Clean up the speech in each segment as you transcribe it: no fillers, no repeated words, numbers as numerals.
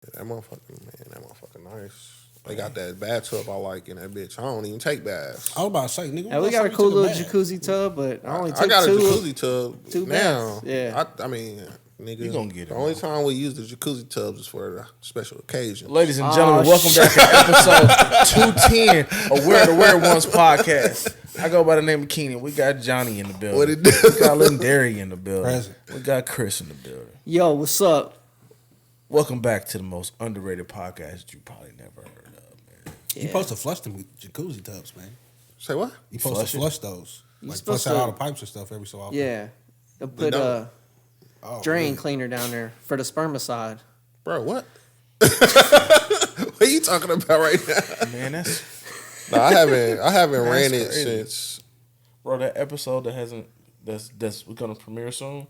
That motherfucker nice. They got that bathtub I like in that bitch. I don't even take baths. I was about to say, nigga. Yeah, we got a cool little jacuzzi tub, but I only take I got two. a jacuzzi tub two now. baths. Yeah. I mean, nigga, You gonna get it, the only bro. time we use the jacuzzi tubs is for a special occasion. Ladies and gentlemen, welcome back to episode 210 of Where the Weird Ones podcast. I go by the name of Keenan. We got Johnny in the building. What it do? We got Lindari in the building. Present. We got Chris in the building. Yo, what's up? Welcome back to the most underrated podcast you probably never heard of, man. You supposed to flush them jacuzzi tubs, man. Say what? You supposed Flush to it? flush those. You Like supposed flush out to- all the pipes and stuff every so often. Yeah. They'll put don't. a drain cleaner down there for the spermicide. Bro, what? What are you talking about right now? Man, that's No, I haven't ran it crazy. since. bro. That episode that's we're gonna premiere soon.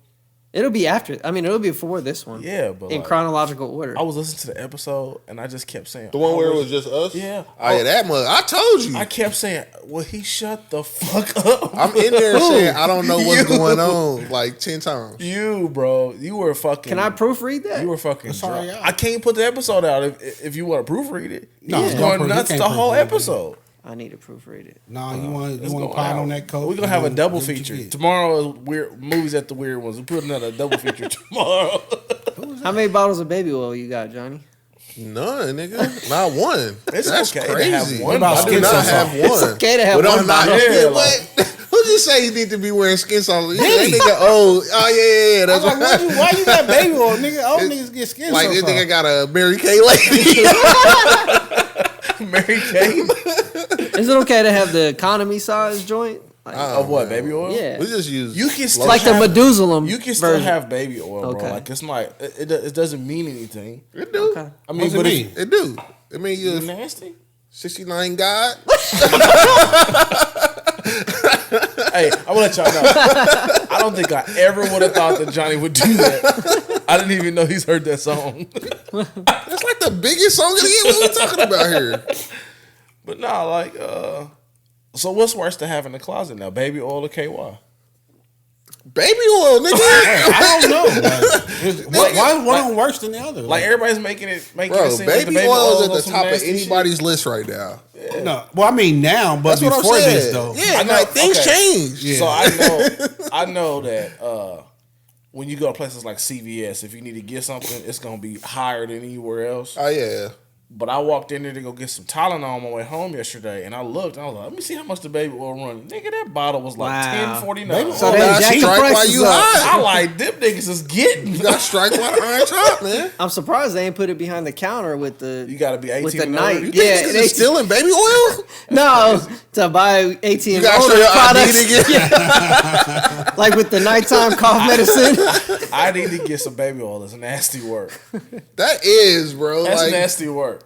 It'll be after. I mean, it'll be before this one. Yeah, but in like, chronological order. I was listening to the episode and I just kept saying The one I where it wish- was just us? Yeah. Oh, yeah, that much. I told you. I kept saying, "Well, he shut the fuck up." I'm in there saying I don't know what's You. going on like 10 times. You, bro, you were fucking. Can I proofread that? You were fucking. That's all drunk. right. I can't put the episode out if you want to proofread it. No, No, it's going gonna nuts you the can't whole proofread it. episode. I need to proofread it. Nah, you want It's to going pile out. on that coat? We're gonna have a double Get what you feature get. tomorrow. Is weird movies at the weird ones. We're putting out a double feature tomorrow. How many bottles of baby oil you got, Johnny? None, nigga. Not one. It's That's okay to crazy. have one I do skin not sauce have on? one. It's okay to have But one I'm not. bottle. Yeah, What? Who just say you need to be wearing skin sauce? That nigga old. Oh yeah. That's I'm like, why you got baby oil, nigga? All niggas get skin like this sauce nigga off. got a Mary Kay lady. Mary Kay Is it okay to have the economy size joint? Like, of what? Baby oil. yeah. We just use. You can still like the have- Medusalem You can still version. have baby oil, bro. Okay. Like it's not. It doesn't mean anything. It do. Okay. I mean, What's it but mean? It do. It mean you you nasty. 69 God. Hey, I want to let y'all know. I don't think I ever would have thought that Johnny would do that. I didn't even know he's heard that song. That's like the biggest song of the year. What we talking about here? But nah, like, so what's worse to have in the closet now, baby oil or KY? Baby oil, nigga. I don't know. Like, why is one of them worse than the other? Like everybody's making it Bro, seem like the baby oil is at on the some top of nasty anybody's list right now. no. Well, I mean now, but That's what I'm before saying. this though. Yeah, I know, like things okay. change. Yeah. So I know that when you go to places like CVS, if you need to get something, it's gonna be higher than anywhere else. Oh yeah. But I walked in there to go get some Tylenol on my way home yesterday, and I looked, and I was like, let me see how much the baby oil run. Nigga, that bottle was like Wow. $10.49. Baby So oil they Now jacked the strike while prices you up. hot. I like them niggas is getting. You got strike while the iron's hot, man. I'm surprised they ain't put it behind the counter with the. You got to be 18 with the and night. older. You Yeah, Niggas they is stealing baby oil? no to buy 18 You and gotta show older your products. ID to get. Like with the nighttime cough medicine. I need to get some baby oil. It's nasty work. That is, bro. That's Like nasty work.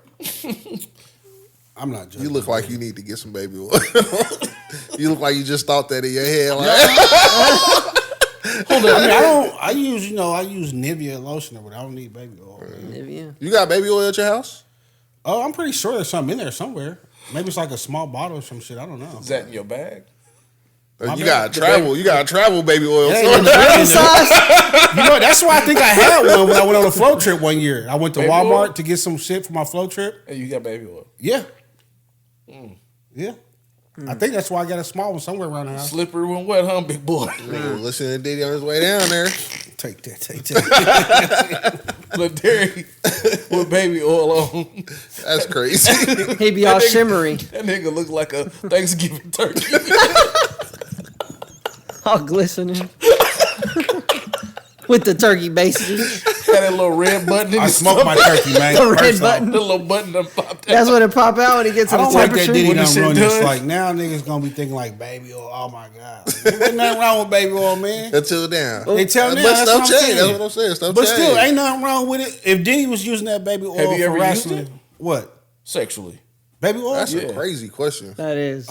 I'm not judging. you look like you need to get some baby oil. You look like you just thought that in your head. Like, I mean, I use Nivea lotion or whatever. I don't need baby oil. man. Yeah. you got baby oil at your house? Oh, I'm pretty sure there's something in there somewhere. Maybe it's like a small bottle or some shit. I don't know. Is that in your bag? You gotta travel. You gotta travel baby oil. It ain't So- in the bag. Size? You know, that's why I think I had one when I went on a float trip one year. I went to Baby Walmart oil? to get some shit for my float trip. Hey, you got baby oil. Yeah. Yeah. I think that's why I got a small one somewhere around the house. Slippery when wet, huh, big boy? Nigga was listening to Diddy on his way down there. Take that. Look, Derry with baby oil on. That's crazy. He be all shimmery, That nigga look like a Thanksgiving turkey. all glistening. With the turkey basically. Got that little red button in I his smoked my stomach. turkey, man. The red First off. button. The little button done popped out. That's when it pop out when he gets to I the don't like that temperature. Diddy When done this shit ruined this. done. Like now niggas gonna be thinking like baby oil. Oh my god, ain't nothing wrong with baby oil, man. Until down. They tell me But that's stuff what I'm change. saying. That's what I'm saying. Stuff But change. still, ain't nothing wrong with it. If Diddy was using that baby oil Have you for ever used wrestling, it? what Sexually. baby oil? That's Yeah. a crazy question. That is.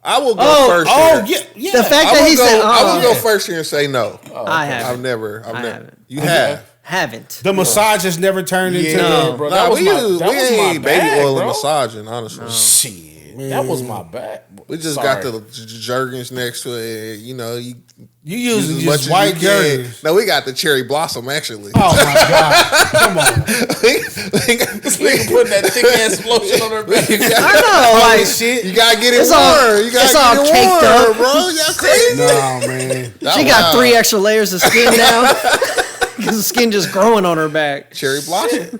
I will go Oh, first. Oh here. yeah. The fact I that will he go, said, I will go oh, first here and say no. I I've haven't. never. I never. haven't. You have. Haven't. The massage has never turned into. Yeah, bro. That Nah, was we my, use that we was my ain't baby bag, oil bro. and massaging, honestly. Shit. That was my bag. We just got the Jergens next to it. You know, you You use using as much just as white you can. Jergens. No, we got the cherry blossom actually. Oh my god! Come on. We This nigga putting that thick ass lotion on her back. I know, like shit. You gotta get it It's all- warm. You gotta it's get all it caked warm, up. bro. Y'all crazy. No, man. she got 3 extra layers of skin now because the skin just growing on her back. Cherry blossom.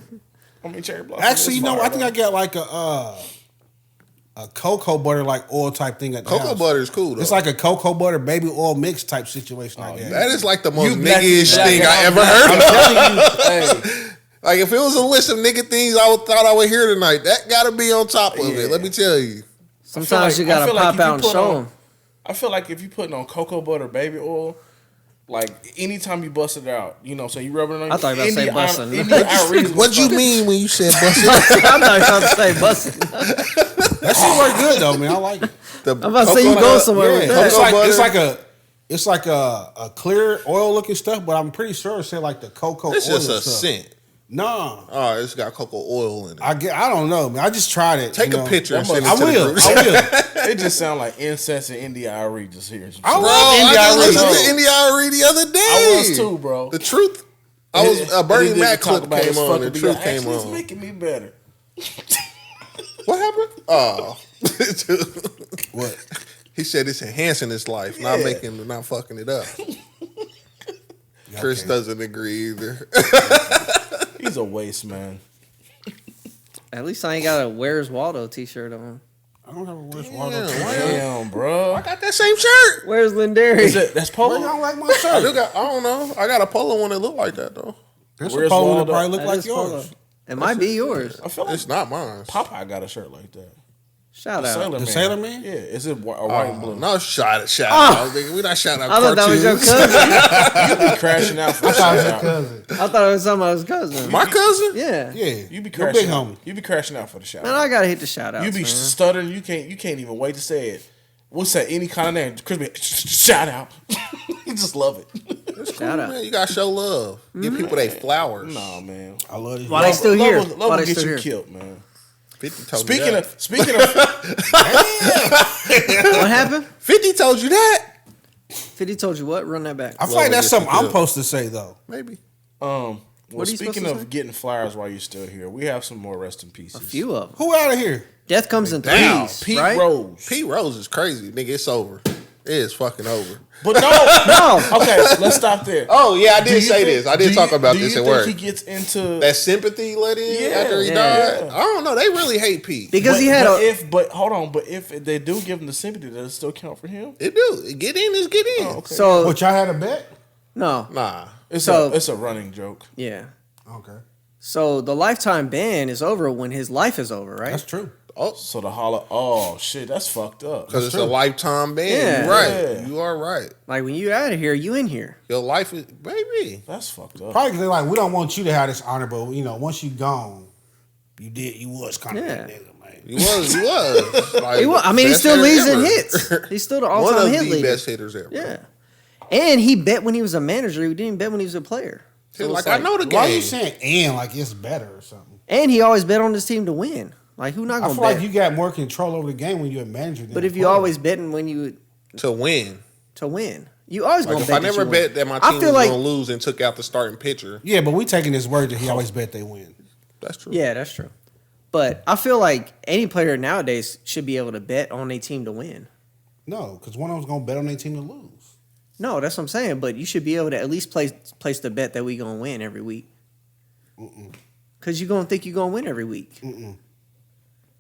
I mean, cherry blossom. Actually, is you know, fire, I think though. I got like a cocoa butter like oil type thing at the Cocoa house. butter is cool though. It's like a cocoa butter baby oil mix type situation. I guess. that is like the most You black- nigga-ish black thing I out. ever heard. I'm of. telling you. Hey, Like if it was a list of nigga things thought I would hear tonight, that gotta be on top of it. Let me tell you. Sometimes like- you I gotta feel like pop if you out and put show on- them. I feel like if you putting on cocoa butter, baby oil, like anytime you bust it out, you know, so you rubbing it on. I thought you were about to say busting. What you mean when you said busted? I thought you were about to say busting. That shit work good though, man. I like it. The I'm about to say you cocoa go butter- somewhere with Yeah, that. it's like a clear oil looking stuff, but I'm pretty sure it said like the cocoa. It's oil just a stuff. scent. Nah, Oh, it's got cocoa oil in it. I don't know, man. I just tried it. Take you a know. picture and That send it I to the will. group. I will. It just sound like incense and India Irie just here. I Bro, love I just listened India. to India Irie the other day. I was too, bro. The truth. I was And Bernie he did Mac talk clip about came his on. fucking The beat. truth came Actually, it's on. making me better. What happened? Oh, What? he said it's enhancing his life, not Yeah. not fucking it up. Chris Okay. doesn't agree either. He's a waste man. At least I ain't got a Where's Waldo t-shirt on. I don't have a Where's Damn, Waldo. why Damn, bro. I got that same shirt. Where's Lindari? That's Why polo. y'all like my I shirt? don't know. I got a polo one that look like that though. There's Where's a polo that Waldo? probably look That like is Polo. yours. It might be yours. I feel like It's not mine. Popeye got a shirt like that. Shout out. Sailor The Man. Sailor Man? Yeah, is it white and blue? No shout out, nigga. We not shouting out I thought that was your cartoons. cousin. You be crashing out for a shout out. cousin. I thought it was somebody's cousin. My cousin? Yeah. Yeah, You be your crashing big out. homie. You be crashing out for the shout Man, out. I gotta hit the shout out. You be stuttering. You can't even wait to say it. What's that? Any kind of name? Chris be shout out. You just love it. Shout out. Man, you gotta show love. Give people their flowers. Nah, man. I love this. Why they still here? Love Why will they get still you here? killed, man. 50 told me Speaking that. of What happened? 50 told you that. 50 told you what? Run that back. I feel Love like will that's get you something I'm killed. supposed to say though. Maybe. well, What are you supposed speaking to of say? getting flowers while you're still here, we have some more rest in pieces. A few of them. Who out of here? Death comes in Damn, threes, Pete right? Rose. Pete Rose is crazy. Nigga, it's over. It is fucking over. But no. No. Okay, let's stop there. Oh, yeah, I Do did you say think- this. I did do talk you- about do this you at think work. he gets into That sympathy let in Yeah, after he yeah. died? I don't know. They really hate Pete. Because he had a. but hold on, but if they do give him the sympathy, does it still count for him? It do. Get in is get in. Oh, okay. So, What y'all had a bet? no. Nah. It's So- it's a running joke. Yeah. Okay, So the lifetime ban is over when his life is over, right? that's true. Oh, So the holla, oh shit, that's fucked up. because it's true. a lifetime ban. Yeah. You're right. Yeah. You are right. Like when you out of here, you in here. Your life is, baby. That's fucked up. Probably because they're like, we don't want you to have this honor, but you know, once you gone, you was kind of Yeah. that nigga, man. You was. Like, He was, I mean, he best still hitter leads in ever. hits. He's still the One all-time of hit the leader. best hitters ever. Yeah. And he bet when he was a manager. He didn't bet when he was a player. So Like, it's I know the game. Why are you saying and like it's better or something? And he always bet on his team to win. Like who not I gonna feel bet? like you got more control over the game when you're a manager. Than but a if you player. always betting when you To win. to win, you always Like gonna if bet. I that never you win. bet that my I team feel was like going to lose and took out the starting pitcher, yeah, but we taking his word that he always bet they win. that's true. yeah, that's true. But I feel like any player nowadays should be able to bet on their team to win. No, because one of them's gonna bet on their team to lose. No, that's what I'm saying. But you should be able to at least place the bet that we gonna win every week. Because you're gonna think you're gonna win every week.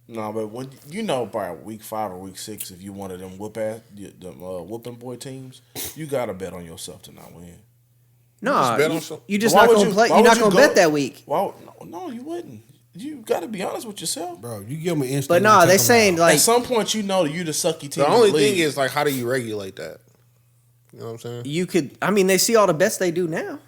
No, but when you know by week 5 or week 6, if you one of them whooping boy teams, you gotta bet on yourself to not win. No, bet on you, some- you just Why not would gonna you- play. why You're would not you gonna go- bet that week. Well, no, you wouldn't. You gotta be honest with yourself. Bro, you give them an instant. But and nah, take they them saying out. like At some point, you know you the sucky team. The in only the thing league. is, like, how do you regulate that? You know what I'm saying? you could. I mean, they see all the bets they do now.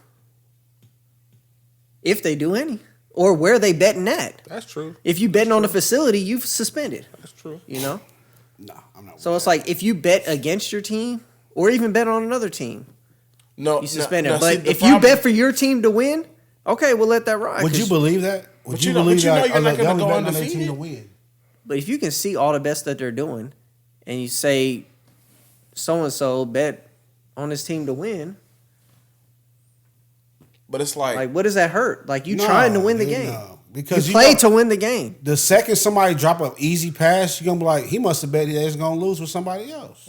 If they do any, or where they betting at. That's true. If you betting on a facility, you've suspended. That's true. You know. Nah, I'm not. So it's like if you bet against your team, or even bet on another team, no, you suspend it. no, But see, the if you problem- bet for your team to win, okay, we'll let that ride. Would you 'cause- believe that? Would But you know- but you know you're not they gonna only go betting on their undefeated. team to win? But if you can see all the bets that they're doing, and you say so and so bet on his team to win, But it's like, like what does that hurt? Like you No, trying to win the hell game. no. Because You played to win the game. the second somebody drop an easy pass, you're gonna be like, he must have bet he's gonna lose with somebody else.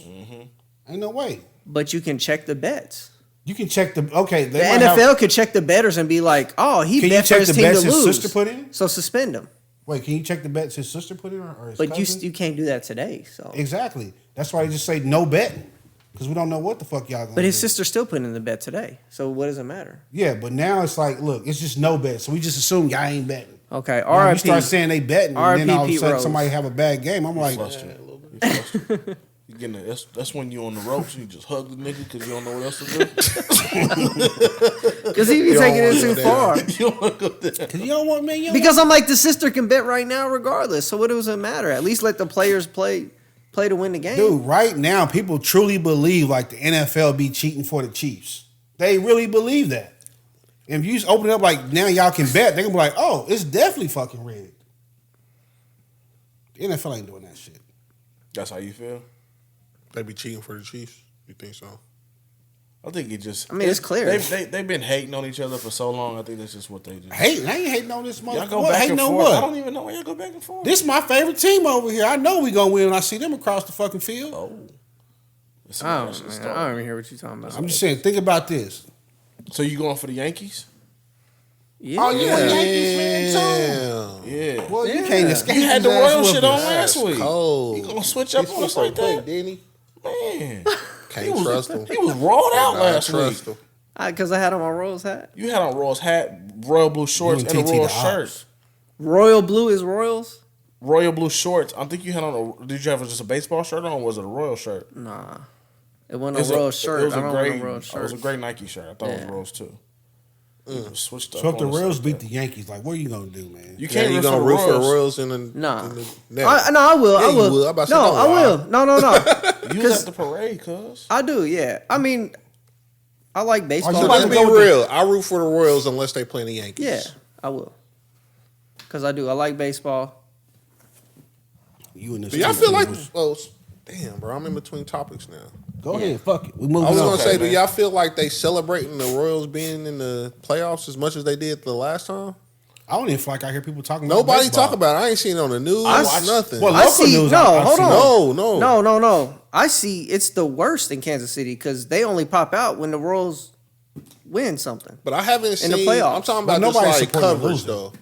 Ain't no way. But you can check the bets. You can check the The They might have- NFL could check the bettors and be like, "Oh, he Can you bet for check his the team bets to his lose, sister put in? so suspend him." Wait, can you check the bets his sister put in or his But cousin? you can't do that today. So, Exactly. That's why you just say no betting. Because we don't know what the fuck y'all gonna but his do. sister still put in the bet today. So what does it matter? Yeah, but now it's like, look, it's just no bet. So we just assume y'all ain't betting. Okay, Now, you RIP. start saying they betting, and RIP then all of a Pete sudden Rose. somebody have a bad game. I'm like, Flustered. You flustered. You getting that's when you on the ropes and you just hug the nigga because you don't know what else to do. Because he be You taking don't it too wanna go far. You don't want to go there. because you don't want me. You don't Because I'm like, the sister can bet right now regardless. So what does it matter? At least let the players play to win the game. Dude, right now, people truly believe like the NFL be cheating for the Chiefs. They really believe that. And if you just open it up like now y'all can bet, they're gonna be like, oh, it's definitely fucking rigged. The NFL ain't doing that shit. That's how you feel. They be cheating for the Chiefs. You think so? I think it just. I mean, it's clear. They've been hating on each other for so long. I think that's just what they do. Hating, I ain't hating on this Y'all motherfucker. go What? back Hating and on forth. I what? don't even know why y'all go back and forth. This my favorite team over here. I know we gonna win when I see them across the fucking field. Oh. I don't even hear what you're talking about. I'm just saying, think about this. So you going for the Yankees? Yeah. Oh, you a Yankees fan too? Yeah. Well, you Yeah. can't escape. You had the his ass Royal shit on whooping. last week. Cold. You gonna switch He up on switched us so like quick, that? didn't he? Man. Can't trust him. He was rolled out I last week. trust him. Because I had on my Royals hat. You had on Royals hat, royal blue shorts, You and a and TT royal the shirt. Ops. Royal blue is Royals? Royal blue shorts. I think you had on a. Did you have just a baseball shirt on, or was it a royal shirt? Nah. It wasn't a Royal shirt. It was I a don't great. want a Royal It shirt. was a great Nike shirt. I thought it was Yeah. Royals too. Switched up. So if the on us Royals like beat that. the Yankees, like, what are you gonna do, man? You Yeah, can't you root gonna for the root for the Royals. Royals in the Nah. in the never. I will. Yeah, I you will. will. I'm about to say, No, don't I lie. will. No. You was at the parade, cuz. I do, yeah. I mean, I like baseball. you So about let's to be go with real. I root for the Royals unless they play the Yankees. Yeah, I will. Because I do. I like baseball. You and this Do y'all team feel like? was- Well, damn, bro. I'm in between topics now. Go ahead, fuck it. We moving I was on. gonna say, do man. y'all feel like they celebrating the Royals being in the playoffs as much as they did the last time? I don't even feel like I hear people talking about Nobody baseball. talk about it. I ain't seen it on the news. I watched- Nothing. Well, I local see. news, No, I've hold seen on. no. I see. It's the worst in Kansas City because they only pop out when the Royals win something. But I haven't In seen. the playoffs. I'm talking But about just nobody's like supporting the coverage loser. though.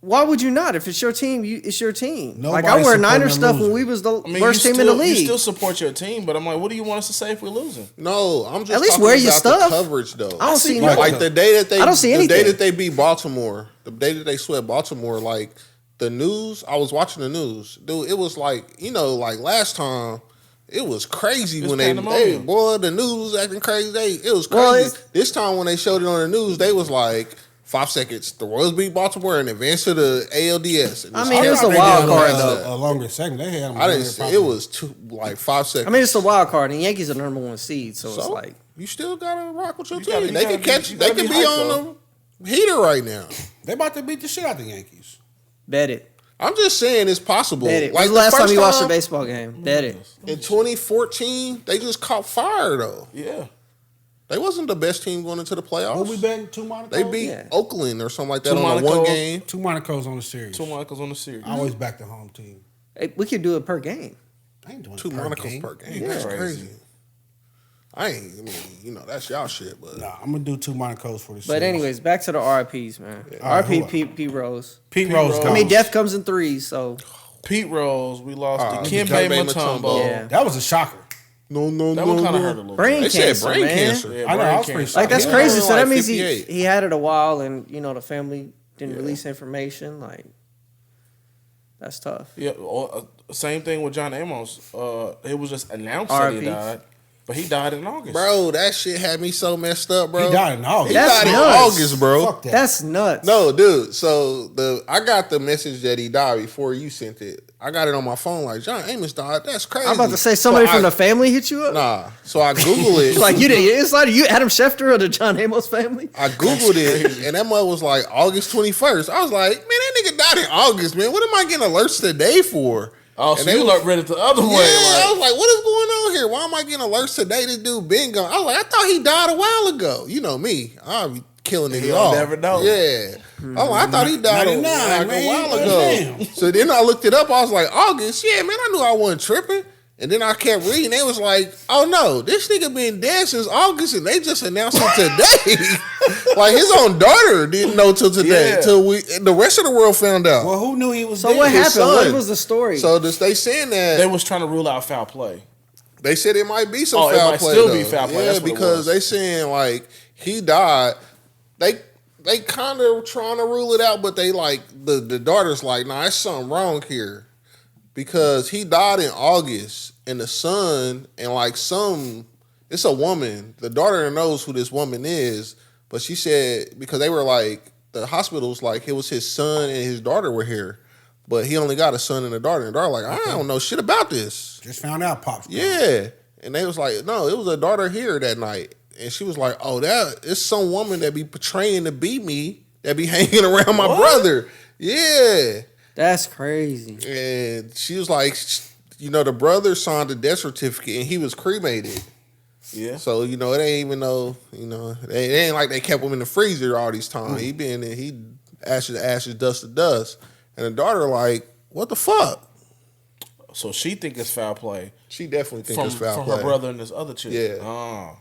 Why would you not? If it's your team, it's your team. Like I Nobody's wear supporting Niners the stuff when loser. we was the I mean, worst you team in the still- You league. still support your team, but I'm like, what do you want us to say if we're losing? No, I'm just At least talking wear your about stuff. the coverage though. I don't see no. Like the day that they, I don't see the day anything. that they beat Baltimore, the day that they swept Baltimore, like the news. I was watching the news, dude. It was like like last time. It was crazy It's when they pandemonium. boy the news was acting crazy. It was Well, crazy. it's- This time when they showed it on the news, they was like 5 seconds. The Royals beat Baltimore and advance to the ALDS. And I it's mean, like- it's a They wild did card, a longer segment. They had them I very didn't. popular. It was 5 seconds. I mean, it's the wild card, and Yankees are the number one seed, so, it's So, like you still gotta rock with your You team. gotta- you They gotta can be- catch. you They gotta can be be hyped, on the heater right now. They about to beat the shit out the Yankees. bet it. I'm just saying it's possible. Bet it. Like When's the last time first you watched a baseball game? Bet it. in 2014, they just caught fire though. Yeah. They wasn't the best team going into the playoffs. What we betting? Two Monaco? They beat Yeah. Oakland or something like that Two on a Monacos. one game. Two Monacos on the series. Two Michaels on the series. I always back the home team. Hey, we could do it per game. I ain't doing Two per Monacos game. per game. Yeah. That's Crazy. crazy. I mean, that's y'all shit, but Nah, I'm gonna do two Monacos for the series. But anyways, back to the RIPs, man. All right, RIP who- Pete Rose. Pete Pete Rose. Rose. Goes. I mean, death comes in threes, so Pete Rose, we lost to Dikembe Kembe Mutombo. Mutombo. Yeah. That was a shocker. no, That one kind of hurt a little brain They bit. cancer, said brain man. cancer. Yeah, I know, brain I was pretty cancer. shocked. Like that's Yeah. crazy. So Like that means 58. he had it a while, and the family didn't release information. Like that's tough. Yeah, same thing with John Amos. It was just announced that he RIP. died, but he died in August. Bro, that shit had me so messed up, bro. He died in August. He That's died in nuts. August, bro. Fuck that. That's nuts. No, dude. So I got the message that he died before you sent it. I got it on my phone like John Amos died. That's crazy. I'm about to say somebody So from I- the family hit you up. Nah. So I Google it. Like you didn't. It's like you, Adam Schefter of the John Amos family. I Googled it, and that mother was like August 21st. I was like, man, that nigga died in August, man. What am I getting alerts today for? Oh, And so they you was- read it the other Yeah, way. I Like, was like, what is going on here? Why am I getting alerts today? This dude been gone. I was like, I thought he died a while ago. You know me. I be killing niggas You'll off. never know. Yeah. Oh, I thought he died 99, like man. a while Damn. ago. So then I looked it up. I was like, August. Yeah, man, I knew I wasn't tripping. And then I kept reading. They was like, oh no, this nigga been dead since August, and they just announced it today. Like his own daughter didn't know till today. Yeah. Till the rest of the world found out. Well, who knew he was So dead? what His happened? What son. was the story? So they saying that They was trying to rule out foul play. they said it might be some Oh, it foul might play. still be though. foul play. Yeah, That's what it because was. they saying like he died. They kind of trying to rule it out, but they like the daughter's like, nah, there's something wrong here because he died in August, and the son and like it's a woman. The daughter knows who this woman is, but she said because they were like the hospital's like it was his son and his daughter were here, but he only got a son and a daughter. And the daughter like I don't know shit about this. Just found out, Pops. Yeah. And they was like, no, it was a daughter here that night. And she was like, oh, it's some woman that be portraying to be me that be hanging around my brother. Yeah. That's crazy. And she was like, the brother signed a death certificate and he was cremated. Yeah. So, it ain't even though, it ain't like they kept him in the freezer all these time. He been there, he ashes to ashes, dust to dust. And the daughter like, what the fuck? So she think it's foul play She definitely thinks from it's foul from play. her brother and this other chick. Yeah. Oh.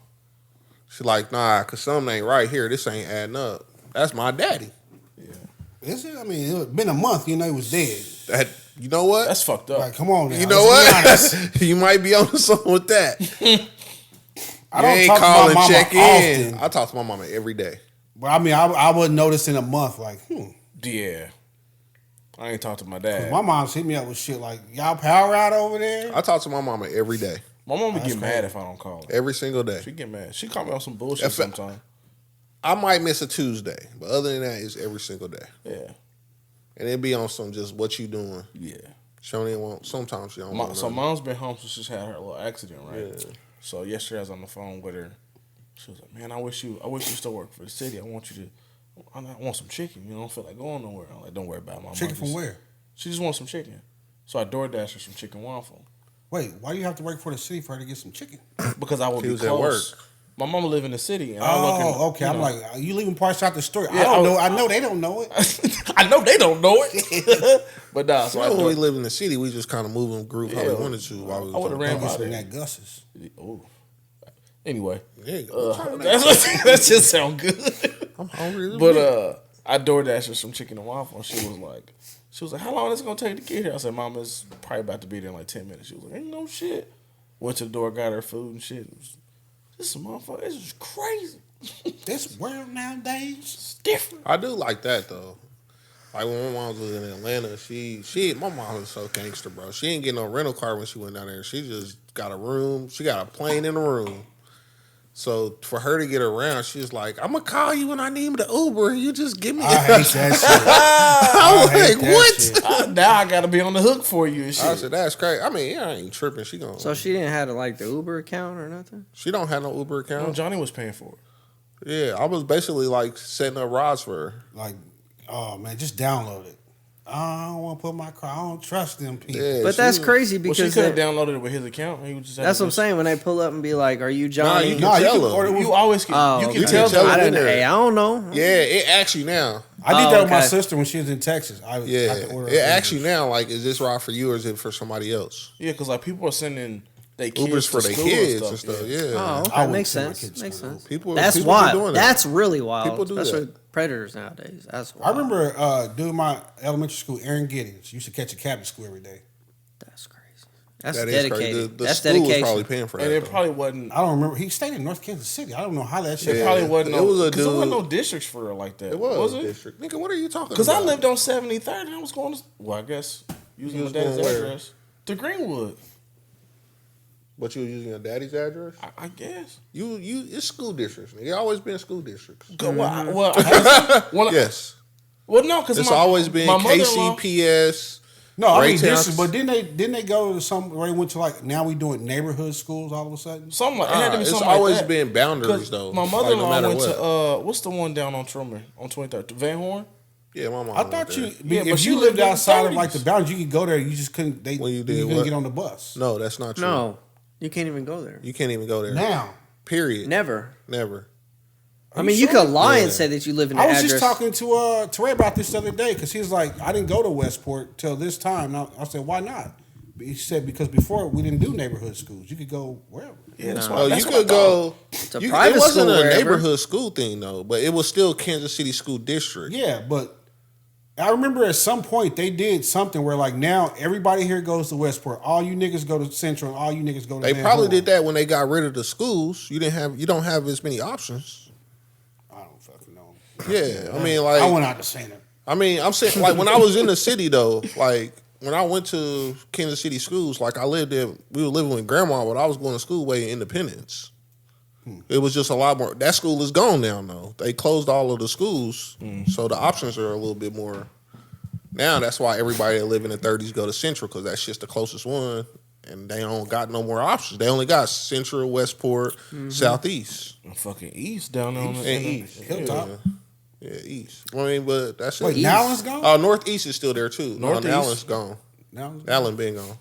She like, nah, cause something ain't right here. This ain't adding up. That's my daddy. Is it? I mean, it's been a month. He was dead. That you know what? That's fucked up. Like, come on now. you know Let's be what? honest. You might be on something with that. I You don't ain't talk to call my and mama check in. often. I talk to my mama every day. But I mean, I wouldn't notice in a month. Like, Yeah. I ain't talked to my dad. my mom's hit me up with shit like, y'all power out over there. I talk to my mama every day, My mama That's get mad if I don't call her. every single day. She get mad. She call me on some bullshit If- sometimes. I might miss a Tuesday, but other than that, it's every single day. Yeah. And it be on some just what you doing. Yeah. She don't even want. Sometimes she don't want. So nothing. mom's been home since she's had her little accident, right? Yeah. So yesterday I was on the phone with her. She was like, "Man, I wish you still work for the city. I want you to. I want some chicken. You know, I don't feel like going nowhere." I'm like, "Don't worry about it, mom. Chicken from where? She just wants some chicken. So I DoorDash her some chicken waffle Wait, why do you have to work for the city for her to get some chicken? because I would She be was at close. work. My mama live in the city, and I work in, Oh, okay. you I'm know. like, are you leaving parts out the story? Yeah, I don't I know. I know they don't know it. I know they don't know it, but nah. So You know, when we I live in the city, we just kind of move in group how we Yeah. wanted to. While we was I would've on ran the by podcast. Some there. that Gus's. oh. Anyway, Yeah, I'm that just sound good. hungry. as a But bitch. I DoorDashed her some chicken and waffle. And she was like, how long is it gonna take to get here? I said, Mama, it's probably about to be there in like 10 minutes. She was like, ain't no shit. Went to the door, got her food and shit. This motherfucker, this is crazy. This world nowadays. It's different. I do like that though. Like when my mom was in Atlanta, my mom was so gangster, bro. She ain't get no rental car when she went down there. She just got a room. She got a plane in a room. So for her to get around, she was like, "I'm gonna call you when I need the Uber, and you just give me." I hate that shit. I was I hate like, that "What?" shit. Now I gotta be on the hook for you and shit. I said, "That's crazy." I mean, I ain't tripping. She gonna. So she didn't have like the Uber account or nothing. She don't have no Uber No, account. Johnny was paying for it. Yeah, I was basically like setting up rides for her. Like, oh man, just download it. I don't want to put my car. I don't trust them people. Yeah, But she that's was- crazy Well, she because could have they- downloaded it with his account. And he would just have that's to what I'm just- saying. When they pull up and be like, "Are you Johnny?" you No, you tell can her. order. You always can. Oh, you can okay. tell tell them. them. I in didn't. there. Hey, I don't know. Yeah, it actually now. I did Oh, that with my okay. sister when she was in Texas. I Yeah, could order it her actually Ubers. now like, is this ride for you or is it for somebody else? Yeah, because like people are sending their kids Ubers for to their school kids and and stuff. stuff. Yeah. Oh, I okay. wouldn't Makes send my sense. kids Makes to school. sense. People- That's people be wild. doing that. That's really wild. People do Especially that. with predators nowadays. That's I wild. remember dude, my elementary school, Aaron Giddings, used to catch a cab to school every day. That's crazy. That's That is dedicated. crazy. The That's school was dedication. probably paying for that. And it though. probably wasn't. I don't remember. He stayed in North Kansas City. I don't know how that shit. It Yeah. probably wasn't. It No, was a because there wasn't dude- no districts for her like that. It was it? district. Nigga, what are you talking about? Because I lived on 73rd and I was going to. Well, I guess using You my was dad's going where? address to Greenwood. But you were using your daddy's address? I guess. It's school districts. Nigga. It always been school districts. Yes. Well, no, because It's always been KCPS. No, I mean Raytown- this is, but didn't they go to some where they went to like now we doing neighborhood schools all of a sudden? Something like it had to be It's something always like that. been boundaries 'Cause though. My Like, mother-in-law no matter went what. to what's the one down on Truman on 23rd? Van Horn. Yeah, my mom. I went thought there. you Yeah, but if she you lived lived in the outside of like 30s. the boundaries, you could go there. You just couldn't. They When you you did couldn't what? get on the bus. No, that's not true. No, you can't even go there. You can't even go there. Now, Period. Never. Never. I mean, you could lie and say that you live in the I was address. just talking to Ray about this the other day because he was like, I didn't go to Westport till this time. And I said, why not? But he said because before we didn't do neighborhood schools. You could go wherever. Yeah, that's No. what, Oh, that's you what I could thought. go. It's a It private wasn't school a wherever. neighborhood school thing though, but it was still Kansas City School District. Yeah, but I remember at some point they did something where like now everybody here goes to Westport. All you niggas go to Central, and all you niggas go to. They Van probably Horn. did that when they got rid of the schools. You don't have as many options. I don't fucking know. Yeah, I mean, like, I went out to center. I mean, I'm saying, like, when I was in the city, though, like, when I went to Kansas City schools, like, we were living with grandma, but I was going to school way in Independence. It was just a lot more. That school is gone now, though. They closed all of the schools, so the options are a little bit more. Now, that's why everybody that live in the 30s go to Central, because that's just the closest one, and they don't got no more options. They only got Central, Westport, Southeast, And fucking East down there on the and East. Hilltop. Yeah, East. I mean, but that's Wait, it. Nowlan's gone? Oh, Northeast is still there too. Northeast? No, Allen's gone. Nowlan's Allen been gone.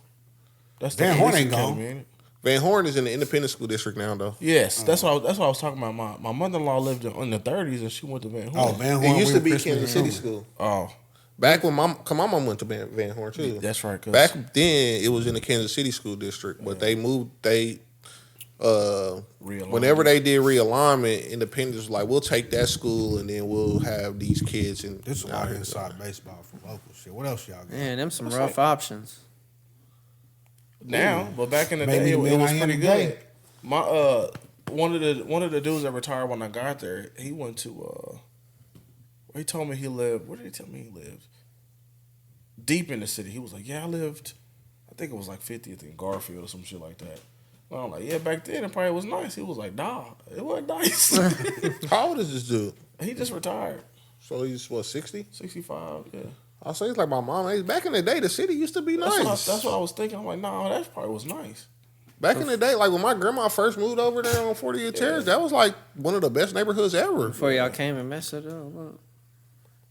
That's Van the Horn East ain't gone. Academy, ain't it? Van Horn is in the independent school district now, though. Yes, that's what I was talking about. My mother-in-law lived in the 30s and she went to Van Horn. Oh, Van Horn. It used we to be were Christmas Kansas and City Summer. school. Oh, Back when my mom went to Van Horn too. that's right. 'Cause Back then, it was in the Kansas City school district, but they moved. Whenever they did realignment, Independence was like, we'll take that school and then we'll have these kids. And This is a lot of inside baseball for local shit. What else y'all got? Man, them some rough options. now, but back in the Made day, me it the man was I am pretty today. good. My one of the dudes that retired when I got there, he went to he told me he lived. Where did he tell me he lived? Deep in the city. He was like, yeah, I lived. I think it was like 50th in Garfield or some shit like that. And I'm like, yeah, back then it probably was nice. He was like, nah, it wasn't nice. how old is this dude? He just retired, So he's what, 60? 65. Yeah, I'll say he's like my mom age. Back in the day, the city used to be nice. that's what I was thinking. I'm like, nah, that probably was nice. Back in the day, like when my grandma first moved over there on 40th Terrace, that was like one of the best neighborhoods ever. Before y'all came and messed it up. Look.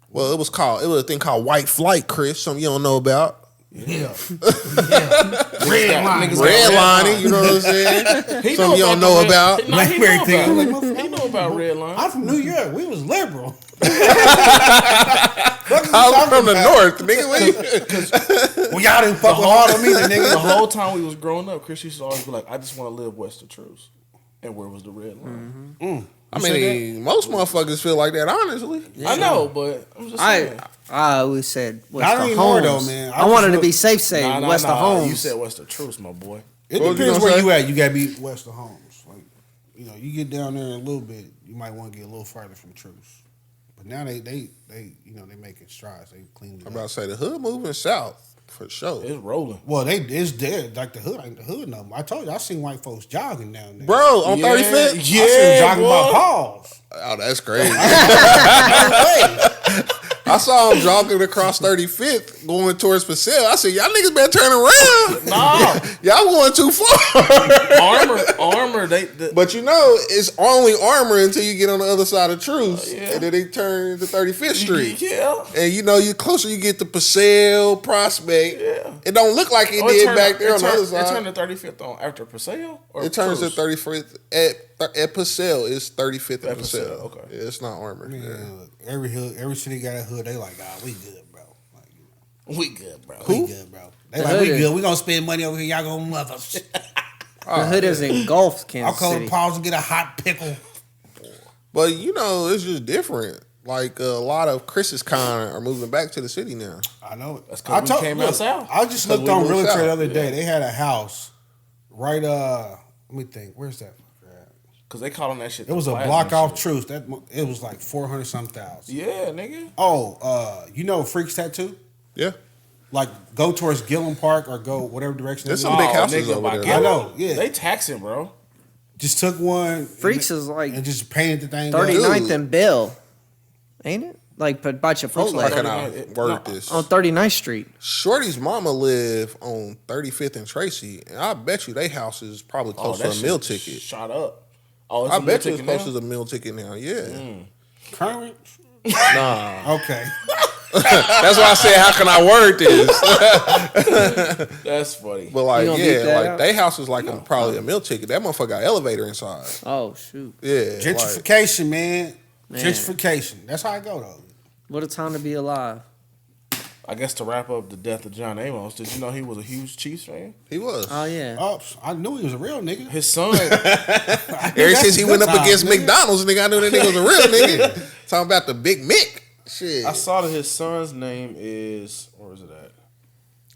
Well, it was a thing called White Flight, Chris, something you don't know about. Yeah. Redlining, you know what I'm saying? Something you don't know about. Blackberry thing. I'm like, He know about Redline. I'm from New York. We was liberal. I'm from the north, nigga. Well, y'all didn't fuck with hard on me, the The nigga. whole time we was growing up, Chris used to always be like, I just want to live west of Truce. And where was the red line? I mean, most motherfuckers feel like that, honestly. I know, but I'm just saying. I always said West Not of anymore, Homes. though, man. I wanted to just be look- safe, say West of Homes. You said west of Truce, my boy. It What was you depends gonna where say? you at. You gotta be west of Homes. Like, you know, you get down there a little bit, you might want to get a little farther from Truce. But now they you know, they making strides. They cleaned it I'm about up. to say the hood moving south for sure. It's rolling. Well, it's dead. Like the hood ain't the hood no more. I told you, I seen white folks jogging down there. Bro, on Yeah. 35th? I seen them jogging by Paul's. Oh, that's crazy. I saw him jogging across 35th going towards Purcell. I said, y'all niggas better turn around. Nah. Y'all going too far. Armor, But you know, it's only Armor until you get on the other side of Truce. Yeah. And then they turn to 35th Street. Yeah. And you know, you closer you get to Purcell, Prospect. Yeah. It don't look like it Oh, did back there on the other It side. turned to 35th on after Paseo? Or It turns to Truce? 35th at Purcell. It's 35th at At Purcell, Purcell. okay. Yeah, it's not Armor. Man, Yeah. look, every hood, every city got a hood. They like, we good, bro. Like, you know, We good, bro. we good, bro. They The like, we hood good. We gonna spend money over here. Y'all gonna mother. The hood is engulfed I'll Kansas call City. the pause and get a hot pickle. But you know, it's just different. Like a lot of Chris's kind are moving back to the city now. I know it. That's 'cause we came out south. I just 'Cause looked we on moved Realtor south. the other day. They had a house right. Let me think. Where's that? Because they calling that shit. It was a plasma block off shit. Truth. That it was like 400 some thousand. Yeah, nigga. Oh, you know Freaks Tattoo? Yeah. Like go towards Gillum Park or go whatever direction. There's they some go. big houses nigga, over by there. I Gillum, know, yeah. They taxing, bro. Just took one. Freaks is like and just painted the thing. up. 39th and Bill, ain't it? Like by Chipotle Like, can 39th. I word this? on 39th Street. Shorty's mama live on 35th and Tracy, and I bet you they house is probably close to that a meal shit ticket. Shot up. Oh, it's I a meal bet you it's ticket close now? to the meal ticket now. Yeah. Current. Nah. Okay. That's why I said, how can I word this? That's funny. But like, You gonna beat yeah, that like out? they house was like probably a meal ticket. That motherfucker got elevator inside. Oh shoot! Yeah, like, Gentrification, man. Man. Gentrification. That's how I go though. What a time to be alive. I guess to wrap up the death of John Amos, did you know he was a huge Chiefs fan? he was. Oh yeah. Oh, I knew he was a real nigga. His son, Ever since he went up against McDonald's, nigga, I knew that nigga was a real nigga. Talking about the Big Mick. Shit. I saw that his son's name is, where is it at?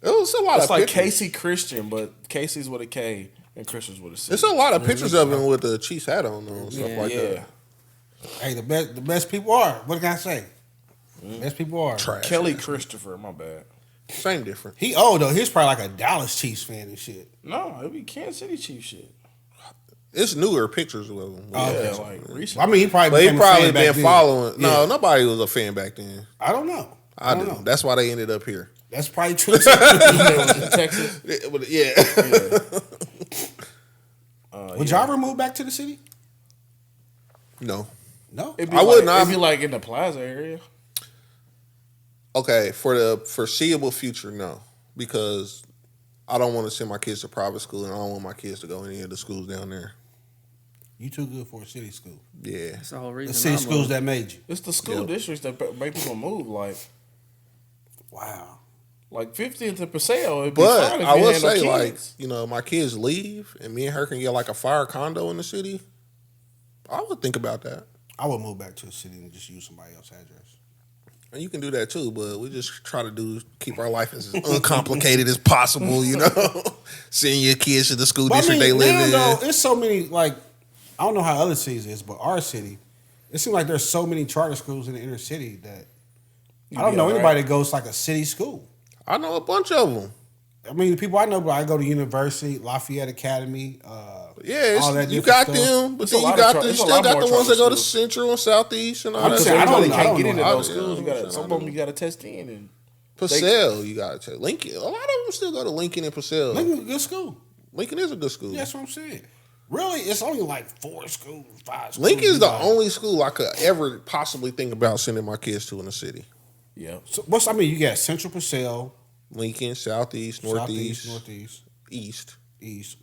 It was a lot It's of like pictures. Casey Christian, but Casey's with a K and Christian's with a C. There's a lot of pictures of him with the Chiefs hat on though, and stuff Yeah. like that. Hey, the best people are. What can I say? Best people are. Trash. Kelly Christopher, my bad. Same difference. He old though. He's probably like a Dallas Chiefs fan and shit. No, it'd be Kansas City Chiefs shit. It's newer pictures of him. Oh, Yeah, okay. like recently. I mean, he probably But he became a probably fan back been then. following. No, Yeah. nobody was a fan back then. I don't know. I don't do. know. That's why they ended up here. That's probably true. in Texas. Yeah, but yeah. Would y'all ever move back to the city? No. No. It'd be I like, would not. It'd be like in the Plaza area. Okay, for the foreseeable future, no, because I don't want to send my kids to private school, and I don't want my kids to go any of the schools down there. You too good for a city school. Yeah, That's the whole The reason. city I schools moved. that made you. It's the school Yeah. districts that make people move. Wow. Like 50th and Paseo. It'd be but fine if I you will had no say, like, kids. you know, my kids leave, and me and her can get like a fire condo in the city. I would think about that, I would move back to the city and just use somebody else's address. and you can do that too. But we just try to keep our life as uncomplicated as possible. You know, sending your kids to the school But I district mean, they live in. now, though, it's so many, like, I don't know how other cities is, but our city, it seems like there's so many charter schools in the inner city that I don't be know all right. anybody that goes to like a city school. I know a bunch of them. I mean, the people I know, but I go to University, Lafayette Academy. Yeah, all that you different got stuff. them, but It's then a you lot got of the, it's a still lot got more the ones that go charter to schools. Central and Southeast and all I'm that. saying, I don't Everybody know. can't get into I- those schools. You yeah, got some of them. You got to test in, and Purcell, you got to Lincoln. A lot of them still go to Lincoln and Purcell. Lincoln, good school. Lincoln is a good school. Yeah, that's what I'm saying. Really, it's only like 4 schools, 5 schools. Lincoln's the Like- only school I could ever possibly think about sending my kids to in the city. yeah, So what's I mean? You got Central Purcell, Lincoln, Southeast, Northeast, Southeast, Northeast, East. East.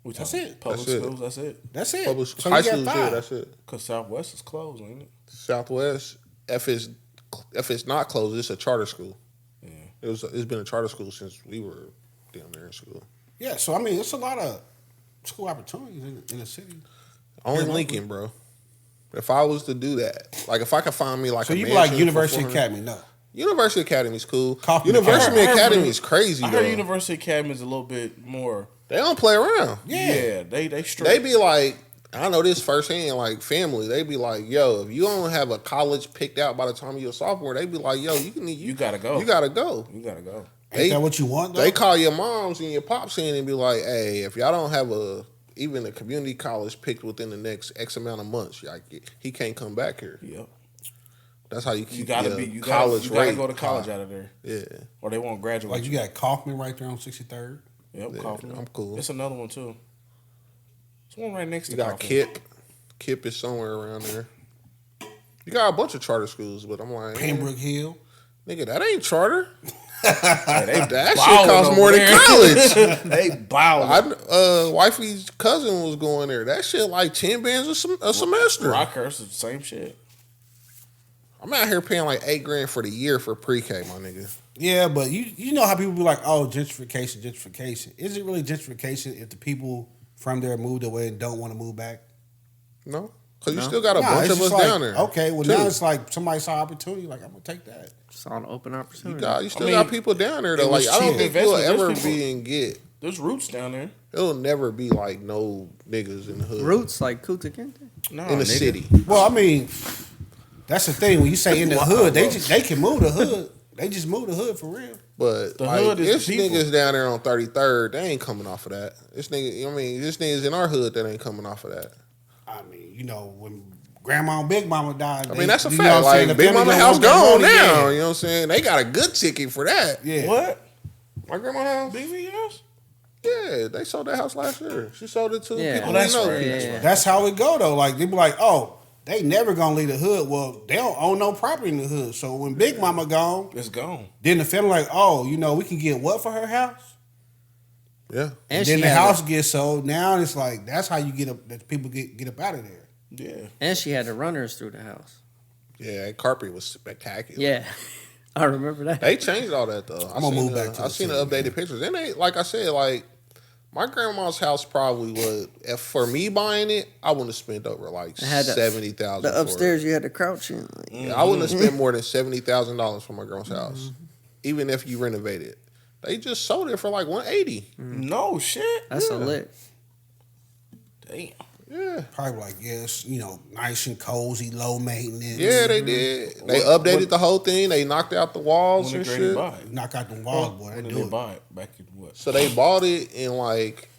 we That's talking it. Public That's it. schools. That's it. That's it. Public So school. you High got schools, yeah, 5. that's it. Cause Southwest is closed, ain't it? Southwest, if it's not closed, it's a charter school. Yeah. It's been a charter school since we were down there in school. Yeah, so I mean, it's a lot of school opportunities in the city. Only Yeah, Lincoln, bro. If I was to do that, like if I could find me like So a you be mansion like for University 400 Academy? No. University Academy's cool. Kaufman University Academy. Academy is crazy I though. heard University Academy is a little bit more. They don't play around. Yeah. They straight. They be like, I know this firsthand, like family. They be like, yo, if you don't have a college picked out by the time you're a sophomore, they be like, yo, You gotta go. You gotta go. You gotta go. Ain't that what you want, though? They call your moms and your pops in and be like, hey, if y'all don't have even a community college picked within the next X amount of months, like he can't come back here. Yep. That's how you keep You gotta your be. You college gotta rate go to college high. out of there, Yeah. or they won't graduate. Like, you got Kaufman right there on 63rd. Yep. Yeah, Kaufman. I'm cool. It's another one too. There's one right next You to got Kaufman. KIP. KIP is somewhere around there. You got a bunch of charter schools, but I'm like, Pembroke Hill. nigga, that ain't charter. Hey, That shit ballin' costs over more than there. college. They bowling. Wifey's cousin was going there. That shit like 10 bands a semester. Rockhurst is the same shit. I'm out here paying like $8,000 for the year for pre-K, my nigga. Yeah, but you know how people be like, oh, gentrification. Is it really gentrification if the people from there moved away and don't want to move back? No, because you No. still got a Nah, bunch it's of us just like, down there. okay, well, too. now it's like somebody saw opportunity. Like, I'm going to take that. It's all an open You opportunity. still I got mean, people down there it though. Like was I don't cheap think you'll investment. ever There's people- be and get. There's roots down there. It'll never be like no niggas in the hood. Roots like Kunta Kinte. No, in the nigga. city. Well, I mean, that's the thing. When you say in the hood, they can move the hood. They just move the hood for real. But The like, hood is this the people. niggas down there on 33rd, they ain't coming off of that. This niggas in our hood that ain't coming off of that. I mean, you know, when Grandma and Big Mama died. I mean, that's a you fact. know what I'm saying, Like the Big family Mama don't house want that gone money, now. yeah. You know what I'm saying? They got a good ticket for that. Yeah. What? My grandma house. Big V house? Yeah, they sold that house last year. She sold it to Yeah. people Oh, we that's know. right. Yeah. That's how it go though. Like they be like, oh, they never gonna leave the hood. Well, they don't own no property in the hood. So when Big Mama gone, It's gone. then the family like, oh, we can get what for her house? Yeah. And she then the had house gets sold. Now it's like that's how you get up. That people get up out of there. Yeah. And she had the runners through the house. Yeah, that carpet was spectacular. Yeah, I remember that. They changed all that though. I'm gonna move back to I the seen the city, updated pictures, and they, like I said, like my grandma's house probably would. If for me buying it, I wouldn't have spent over like It had the- $70,000. The upstairs you had to crouch in. Like, Yeah, I wouldn't have spent more than $70,000 for my grandma's house, even if you renovate it. They just sold it for like $180. No shit. that's a Yeah. lick. Damn. Yeah, Probably like yes, nice and cozy, low maintenance. yeah, they did. They What- updated the whole thing. They knocked out the walls When and did Grady shit. buy it? Knock out the walls, boy. When They did do they it. buy it? Back in what? So they bought it in like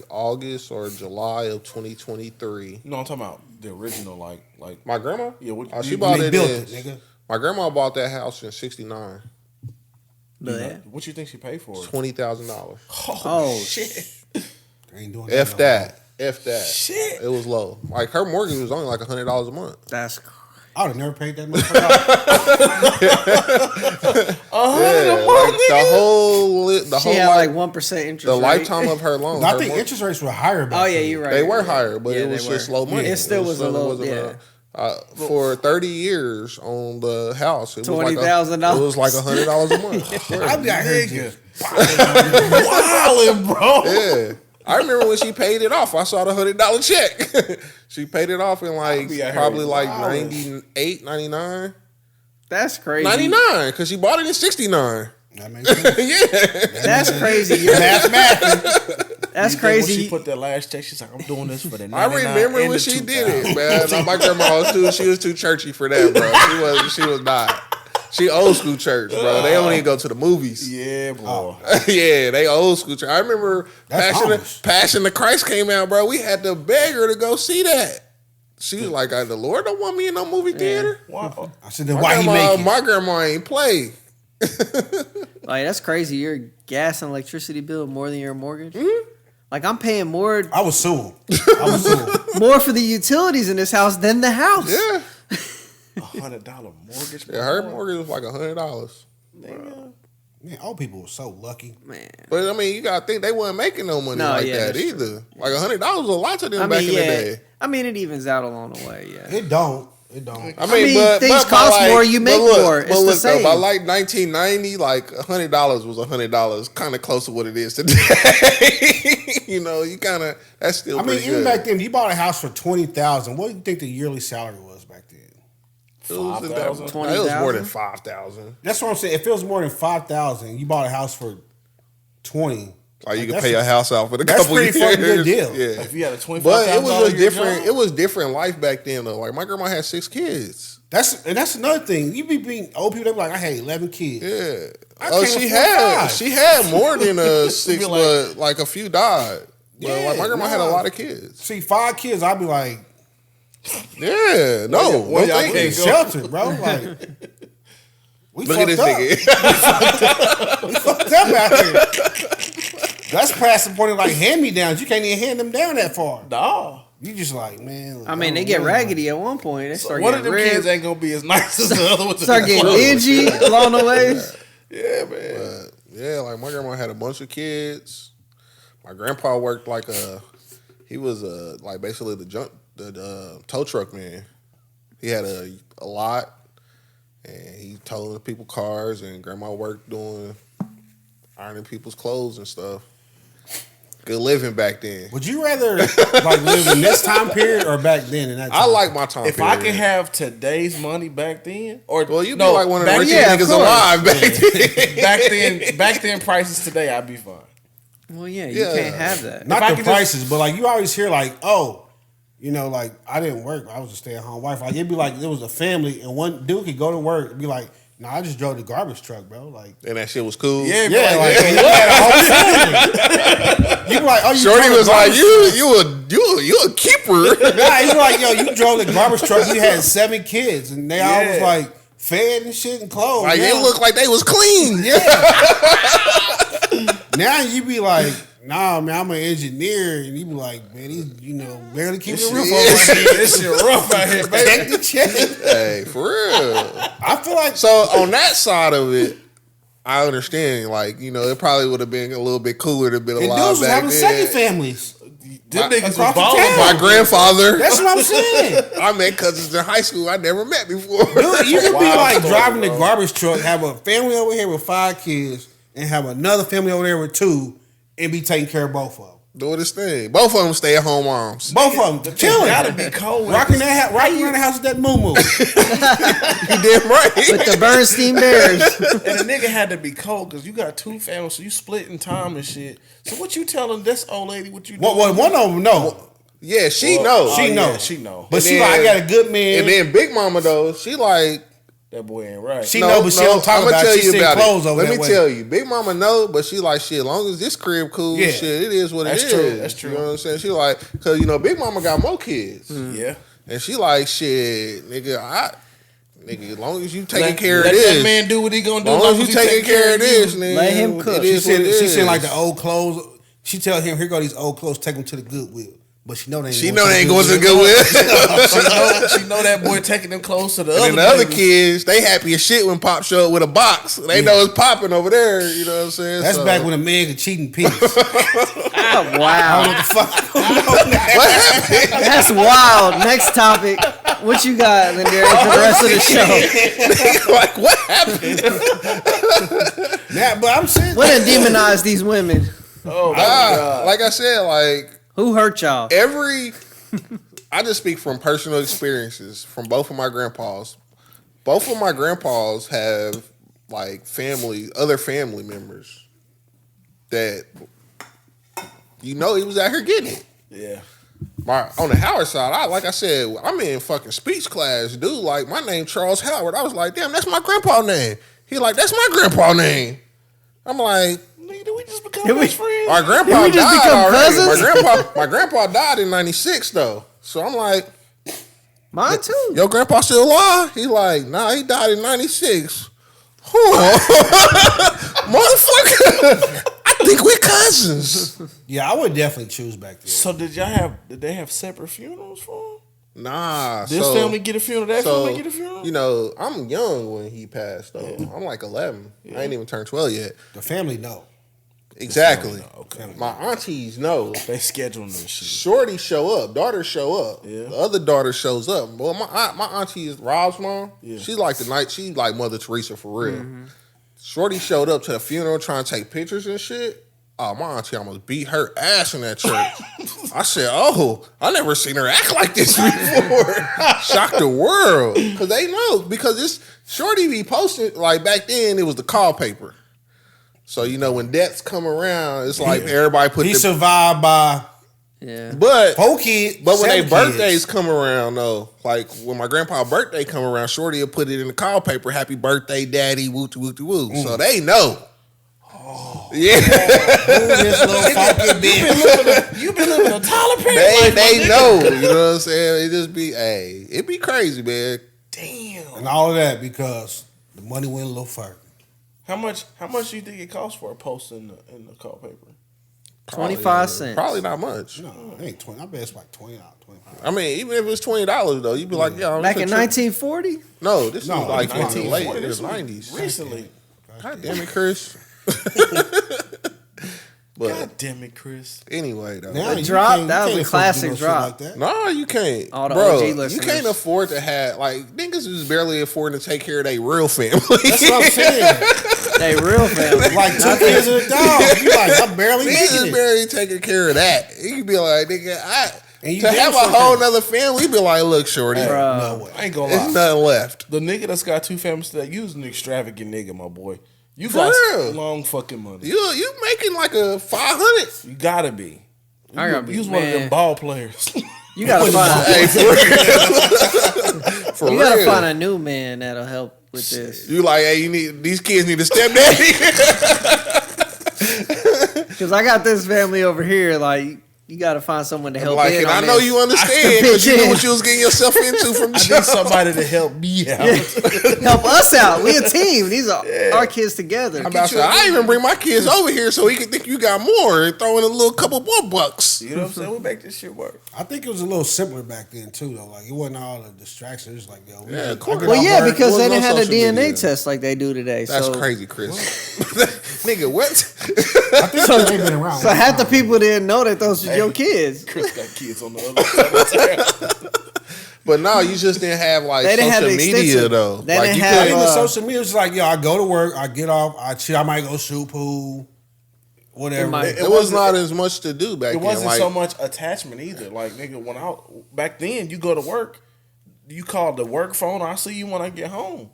August or July of 2023. No, I'm talking about the original, like. My grandma? Yeah, what- Oh, she you- bought They it built in. it, nigga. My grandma bought that house in '69. But yeah. What you think she paid for it? $20,000. Oh, shit. They ain't doing If no that. If that. Shit. It was low. Like her mortgage was only like $100 a month. that's I would have never paid that motherfucker. Yeah, like the she whole had like, like 1% interest. the rate. lifetime of her loan. I her think mor- interest rates were higher back Oh yeah, then. you're right. they were higher, but Yeah, it was they just were. low money. It still was a low. wasn't Yeah. for 30 years on the house, it was $20,000. It was like $100 a month. I'd be out here just Wildin', bro. Yeah. I remember when she paid it off. I saw the $100 check. She paid it off in like be out here probably like wildin'. 98, 99. That's crazy. 99, because she bought it in 69. That makes sense. Yeah. That's crazy. You're- Mathematically. That's You think when crazy. she put that last check, she's like, I'm doing this for the 99 I remember and when the she 2000. did it, man. Now, my grandma was too churchy for that, bro. She was not. She old school church, bro. They don't even go to the movies. Yeah, bro. Yeah, they old school church. I remember That's Amish. Passion of Christ came out, bro. We had to beg her to go see that. She was like, the Lord don't want me in no movie theater. Wow. I said, then why he make it? My grandma ain't play. Like that's crazy. Your gas and electricity bill more than your mortgage. Like I'm paying more I was suing. more for the utilities in this house than the house. Yeah. $100 mortgage. Yeah, her mortgage was like $100. Man, old people were so lucky. Man. But I mean, you gotta think they wasn't making no money No, like yeah, that that's either. Like $100 was a lot to them I back mean, in the yeah. day. I mean, it evens out along the way. Yeah. It don't. It don't. I mean, things by cost more, you make more. It's the though, same. by like 1990, like $100 was $100, kind of close to what it is today. You kind of that's still. I mean, pretty even good. back then, you bought a house for $20,000. What do you think the yearly salary was back then? It was, 5,000? it was more than 20,000? 5,000. That's what I'm saying. If it was more than $5,000, you bought a house for $20,000. Like you could that's pay your house out for the that's couple pretty years. fucking good deal. Yeah. If you had a $25,000 But it was just a year different. job, It was different life back then though. Like my grandma had 6 kids. That's another thing. You be being old people. They be like, I had 11 kids. Yeah. I Oh, can't she afford had 5. she had more than 6, be like- but like a few died. But Yeah, like my grandma had a nah. lot of kids. See, 5 kids, I'd be like, Yeah, no, Well, no y'all thank we you. in shelter, bro. Like, we Look at this fucked up. nigga. We fucked up out here. That's past the point of like hand-me-downs. You can't even hand them down that far. Nah. You just like, man. I mean, they get raggedy at one point. They start One of getting them kids ribbed, ain't gonna be as nice as the other ones. start getting dingy along the way. Yeah, man. But yeah, like my grandma had a bunch of kids. My grandpa worked like he was like basically the tow truck man. He had a lot, and he towed people cars, and grandma worked doing ironing people's clothes and stuff. Good living back then. Would you rather like live in this time period or back then? In that time I like my time. If period. I could have today's money back then, or well, you'd be no, like one of the back richest yeah, of niggas course. alive back then. back then prices today, I'd be fine. Well, yeah, you Yeah. can't have that. not if I the could just- prices, but like you always hear like, oh, like I didn't work. I was a stay-at-home wife. Like it'd be like there was a family and one dude could go to work and be like, "No, I just drove the garbage truck, bro." Like, And that shit was cool. Yeah, yeah, bro, like and you had a whole family. You be like, "Oh, you Shorty drove the was like, garbage you a keeper. truck." Nah, you like, yo, you drove the garbage truck. You had 7 kids, and they all was Yeah. like fed and shit and clothes. Like Yeah. it looked like they was clean. Yeah. Now you be like, nah, man, I'm an engineer, and you be like, man, he's barely keeping the roof over my head. This shit rough out here, baby. Take the check. Hey, for real. I feel like So on that side of it, I understand. Like, it probably would have been a little bit cooler to be and alive dudes was back having second then. families. Them niggas was across the balling. town. My grandfather. That's what I'm saying. I met cousins in high school I never met before. Dude, you could be Wild like story, driving bro. the garbage truck, have a family over here with 5 kids, and have another family over there with 2, and be taking care of both of them. Doing this thing. Both of them stay at home moms. Both of them chilling. Gotta be cold. Rocking around the house with that moo. You damn right. With the Bernstein Bears. And the nigga had to be cold because you got 2 families, so you splitting time and shit. So what you telling this old lady what you doing? One of them know. Yeah, she Well, knows. She yeah, know. she know. But And she then- like, I got a good man. And then Big Mama though, she like That boy ain't right. She know, but she don't talk I'ma about it. She send clothes over Let that me way. tell you, Big Mama know, but she like shit. As long as this crib cool, Yeah. shit, it is what That's it true, is. that's true. You know what I'm saying? She like, cause Big Mama got more kids, Yeah. and she like shit, nigga. As long as you taking Let care of that this, man do what he gonna as do. long as you taking care of this, you. nigga. Let him cook. It She is what it said is. like the old clothes. She tell him, here go these old clothes, take them to the Goodwill. But she know they ain't She know they ain't going to the Goodwill. She know that boy taking them clothes to the And other then the other babies. kids, they happy as shit when Pop show up with a box. They know it's popping over there. You know what I'm saying? That's So- back when a man could cheat in peace. Oh, wow. I don't know what the fuck going on now. What happened? That's wild. Next topic. What you got, Lindari, for the rest of the show? Like, what happened? Nah, but I'm saying, What done demonize these women? Oh my god. Like I said, like Who hurt y'all? I just speak from personal experiences from both of my grandpas. Both of my grandpas have like other family members that he was out here getting it. Yeah. On the Howard side, like I said, I'm in fucking speech class, dude. Like my name Charles Howard. I was like, damn, that's my grandpa name. He like, that's my grandpa name. I'm like, Nigga, did we just become Did we- best friends? our grandpa Did we just died become already. cousins? My grandpa died in '96 though. So I'm like, Mine too. your grandpa still alive? He like, nah, he died in '96. Motherfucker, I think we're cousins. yeah, I would definitely choose back then. So did they have separate funerals for him? Nah, This so, family get a funeral, that family get a funeral? I'm young when he passed though. I'm like 11. I ain't even turned 12 yet. The family know. Exactly. Okay. My aunties know. They scheduling this shit. Shorty show up, daughters show up. Yeah. The other daughter shows up. Well, my auntie is Rob's mom. Yeah. She's like she's like Mother Teresa for real. Shorty showed up to the funeral trying to take pictures and shit. Oh, my auntie almost beat her ass in that church. I said, oh, I never seen her act like this before. Shocked the world. Because they know. Because this Shorty be posting, like back then, it was the call paper. So, when deaths come around, it's like everybody put He survived by Yeah. But 4 kids. But when their 7 birthdays kids. come around, though, like when my grandpa's birthday come around, Shorty will put it in the call paper, happy birthday, daddy, woo woo woo. So they know. Yeah. Ooh, this little funky bitch. You been living a Tyler Perry life, they my nigga. know. You know what I'm saying? It just be, it be crazy, man. Damn. And all of that because the money went a little further. How much do you think it costs for a post in the call paper? 25 cents. Probably not much. No, it ain't 20. I bet it's like 20 out, 25. I mean, even if it was $20 though, you'd be like, yeah. Back in this a trip. 1940? No, this No, is like in the 1940. late in the This was 90s. Recently. God damn it, Chris. But God damn it, Chris. anyway, though. Now The you drop, can't- that you was a can't afford to do classic no shit drop. Like that. No, you can't. All the Bro, OG you listeners. can't afford to have, like, niggas is barely affording to take care of their real family. That's what I'm saying. They real family. Like 2 kids and a dog. You like, I'm barely Niggas making is it. barely taking care of that. You can be like, nigga, And you to damn have a sure whole can. nother family, you be like, look, shorty, Bro. No way. I ain't gonna there's lie. nothing left. The nigga that's got 2 families that use an extravagant nigga, my boy. You For got real. long fucking money. You making like a 500. You gotta be. I gotta be, You was one of man. them ball players. You gotta find. Hey, for real. For You real. gotta find a new man that'll help with this. You like, hey, these kids need a stepdaddy. Cause I got this family over here. Like, You got to find someone to help. Like, in and on I know this. you understand because you pitch knew in. what you was getting yourself into from the I show. need somebody to help me out. Help us out. We a team. These are our kids together. I'm about to say, I even bring my kids over here so he can think you got more and throw in a little couple more bucks. You know what I'm saying? We make this shit work. I think it was a little simpler back then too, though. Like it wasn't all the distractions. It was like, yo, Yeah, of I course. get Well, off yeah, work, because There they was didn't no have a social DNA media. test like they do today. That's so, crazy, Chris. Nigga, what? I think they've been around. So half the people didn't know that those was your kids. Chris got kids on the other side of town. But no, you just didn't have like They didn't have social the media extensive- though. they Like didn't you have, couldn't- Even social media was like, yo, I go to work, I get off, I chill, I might go shoot pool, whatever. might- it was not as much to do back It then. wasn't Like, so much attachment either. Like, nigga, when I back then, you go to work, you call the work phone. I see you when I get home.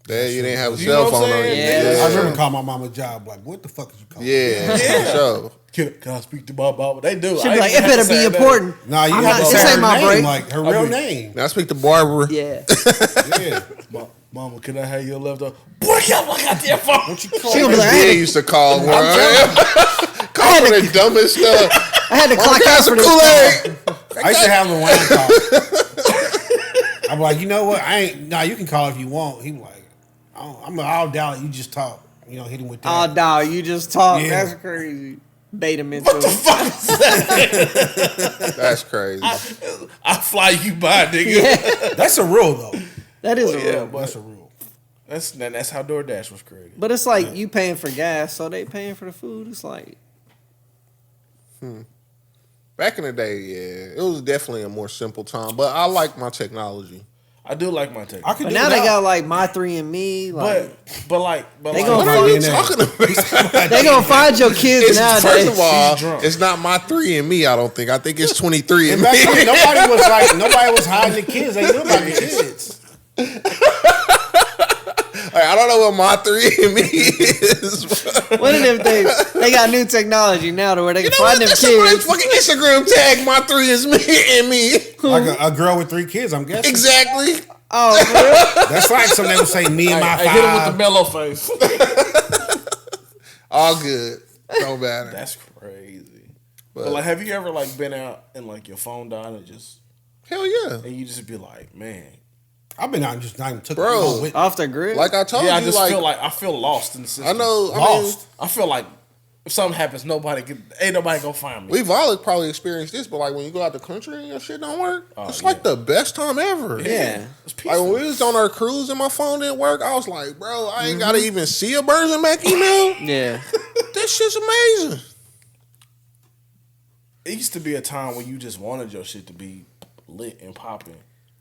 you didn't have a You know cell what I'm phone on you. saying? Yeah. I remember calling my mama job, like, what the fuck is you calling? Yeah, for sure. Can I speak to my mama? They do. She'd I be like, even it have to better be say that. important. Nah, you I'm have not- to this say ain't her my name, break. like her I real mean- name. Now I speak to Barbara. Yeah. Yeah. Mama, can I have your leftover? Boy, get my goddamn phone. What you call She it? gonna be like, Yeah, used to call one. Call for the dumbest stuff. I had to clock Got out for some this. Kool-Aid. I used to have the line call. I'm like, you know what? I ain't. Nah, you can call if you want. He was like, I'll dial it. You just talk. You know, hit him with that. Oh, dog, you just talk. Yeah. That's crazy. Bait him into it. That's crazy. I fly you by, nigga. Yeah, That's a rule though. that is a Yeah, rule. but That's a rule. that's how DoorDash was created. But it's like you paying for gas, so they paying for the food. It's like, Back in the day, yeah, it was definitely a more simple time. But I like my technology. I do like my technology. I could but do now it they got like My 3 and Me. Like, but They like, gonna What are you DNA. talking about? they gonna find your kids It's, nowadays. first of all, She's drunk. it's not my 3 and Me. I don't think. I think it's 23 and And back then, Me. nobody was hiding the kids. They knew about the kids. Like, I don't know what my 3 and Me is. What if they got new technology now to where they You can know what? find them This somebody's kids? fucking Instagram tag my 3 is me and me. Like a girl with 3 kids, I'm guessing. Exactly. Oh, for real? That's like something they would say, me and my I hit him with the five. mellow face. All good. No matter. That's crazy. But- But like, have you ever like been out and like your phone died and Hell yeah. and you just be like, man, I've been out and just not even took Bro. it home with me. Off the grid? Like I told yeah, I you, just like, feel like I feel lost in the system. I know. Lost. I feel like if something happens, ain't nobody gonna find me. We've all probably experienced this, but like when you go out the country and your shit don't work, it's yeah. like the best time ever. Yeah. It's Like when peaceful. we was on our cruise and my phone didn't work, I was like, bro, I ain't gotta even see a Birds and Mac email. Yeah. This shit's amazing. It used to be a time when you just wanted your shit to be lit and popping.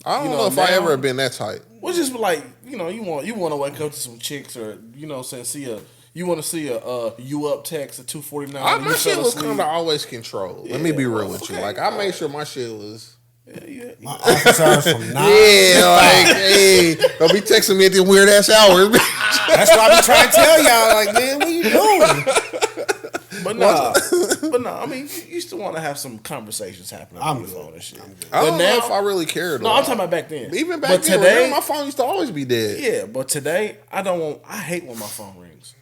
I don't You know, know, if I now- ever been that tight. Which is like, you want to wake up to some chicks or you want to see a you up text at 2:49. My shit was kind of always controlled. Let me be real with you. okay. Like I made sure my shit was. My office hours from 9. Yeah, like, hey, don't be texting me at these weird ass hours. That's what I be trying to tell y'all. Like, man, what you doing? But no, I mean, you used to want to have some conversations happening on I'm your good. phone and shit. I don't But know now, if I really cared. no, I'm talking about back then. even back but then. today, Remember, my phone used to always be dead. yeah, but today I hate when my phone rings.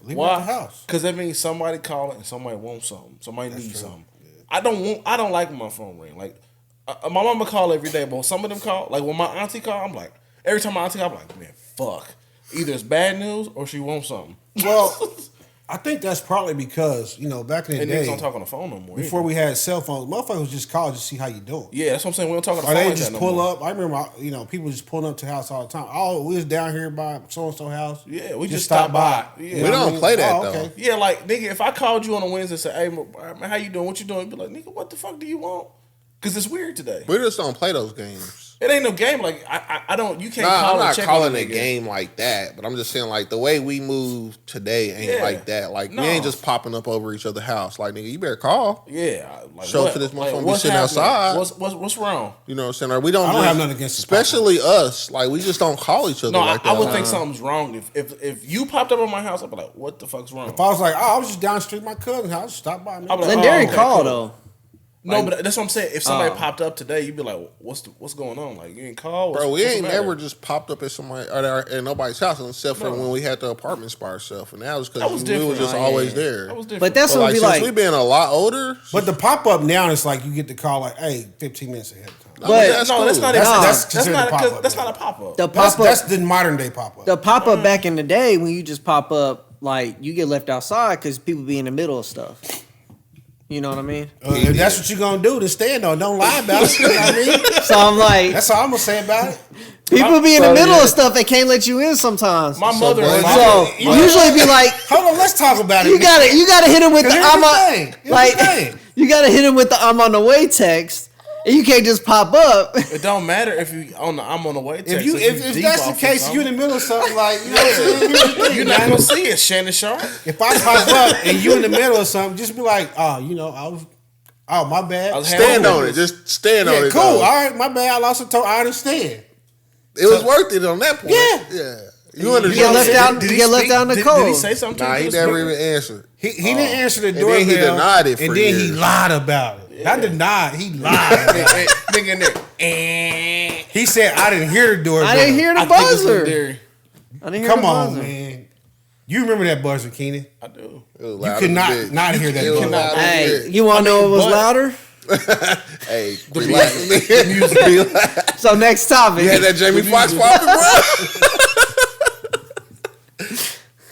Leave it at the house. Because that means somebody calling and somebody wants something. Somebody needs something. I don't like when my phone ring. Like my mama call every day, but when some of them call, like when my auntie call, I'm like, every time my auntie call, I'm like, man, fuck. Either it's bad news or she wants something. Well, I think that's probably because, back in the And niggas day, don't talk on the phone no more. before either. we had cell phones, motherfuckers just call just to see how you doing. Yeah, that's what I'm saying. We don't talk on the Or phone they like just that no pull more. up. I remember, people just pulling up to the house all the time. Oh, we was down here by so-and-so house. Yeah, we just stop by. Yeah. We don't play that, though. Yeah, like, nigga, if I called you on a Wednesday and said, hey, man, how you doing? What you doing? You'd be like, nigga, what the fuck do you want? Because it's weird today. We just don't play those games. It ain't no game. Like, I don't, you can't Nah, call I'm and not check calling on a nigga. game like that, but I'm just saying like the way we move today ain't Yeah. like that. Like No. we ain't just popping up over each other's house. Like nigga, you better call. Yeah. Like, Show up what? to this Like, motherfucker be what's sitting happening? outside. What's wrong? You know what I'm saying? Or we don't. I don't just- have nothing against the especially us. Like we just don't call each other No, like that. I would think something's wrong. If you popped up at my house, I'd be like, what the fuck's wrong? If I was like, I was just down the street at my cousin's house, stop by. Man. I'm like, Then oh, Derry okay, call cool. though. No, but that's what I'm saying. If somebody popped up today, you'd be like, "What's going on? Like, you ain't called, Bro, we what's the ain't matter?" never just popped up at somebody at nobody's house except for when we had the apartments by ourselves, and that was That was because we was different. just always there. That was different. But that's But what like we since like. we been a lot older, But the pop up now, it's like you get the call like, hey, 15 minutes ahead of time. But that's no, cool. that's not That's- even. that's That's considered not. a pop-up, That's yeah. not a pop up. The That's, pop up, that's the modern day pop up. the pop up back in the day when you just pop up, like you get left outside because people be in the middle of stuff. You know what I mean? If that's what you're gonna do, then stand on. Don't lie about it. You know what I mean? So I'm like, That's all I'm gonna say about it. people be in the So, middle yeah. of stuff. They can't let you in sometimes. My mother. boy, So You usually be like, Hold on, let's talk about it. you gotta hit him with the Here's I'm the on, thing. Here's the like thing. you gotta hit him with the I'm on the way text, and you can't just pop up. It don't matter if you I'm on the way. Text. If deep that's the off or case, you in the something, middle of something like you know what I'm saying. Here's the thing, you're not man. gonna see it, Shannon Sharp. If I pop up and you in the middle of something, just be like, oh, my bad. I was stand on it. Just stand on Yeah, it. cool. though. All right, my bad. I lost a toe. I understand. It was worth it on that point. Yeah. You You understand? get left out. Did You he get left speak? out in the Did cold. he say something? Nah, to he the never speaker? even answered. He didn't answer the then doorbell. he denied it for and then he years. lied about it. Not denied. He lied. about it. Nigga in there. He said, I didn't hear the doorbell. I didn't hear the I think it's buzzer. Derry. I didn't hear Come the on, buzzer. man. You remember that buzzer, Keenan? I do. It was You loud could as a not bitch. not hear that It was buzzer. loud as a Hey, bitch. you want to know what was but- louder? Hey, relax. Relax. So next topic. You had that Jamie Foxx popping, bro.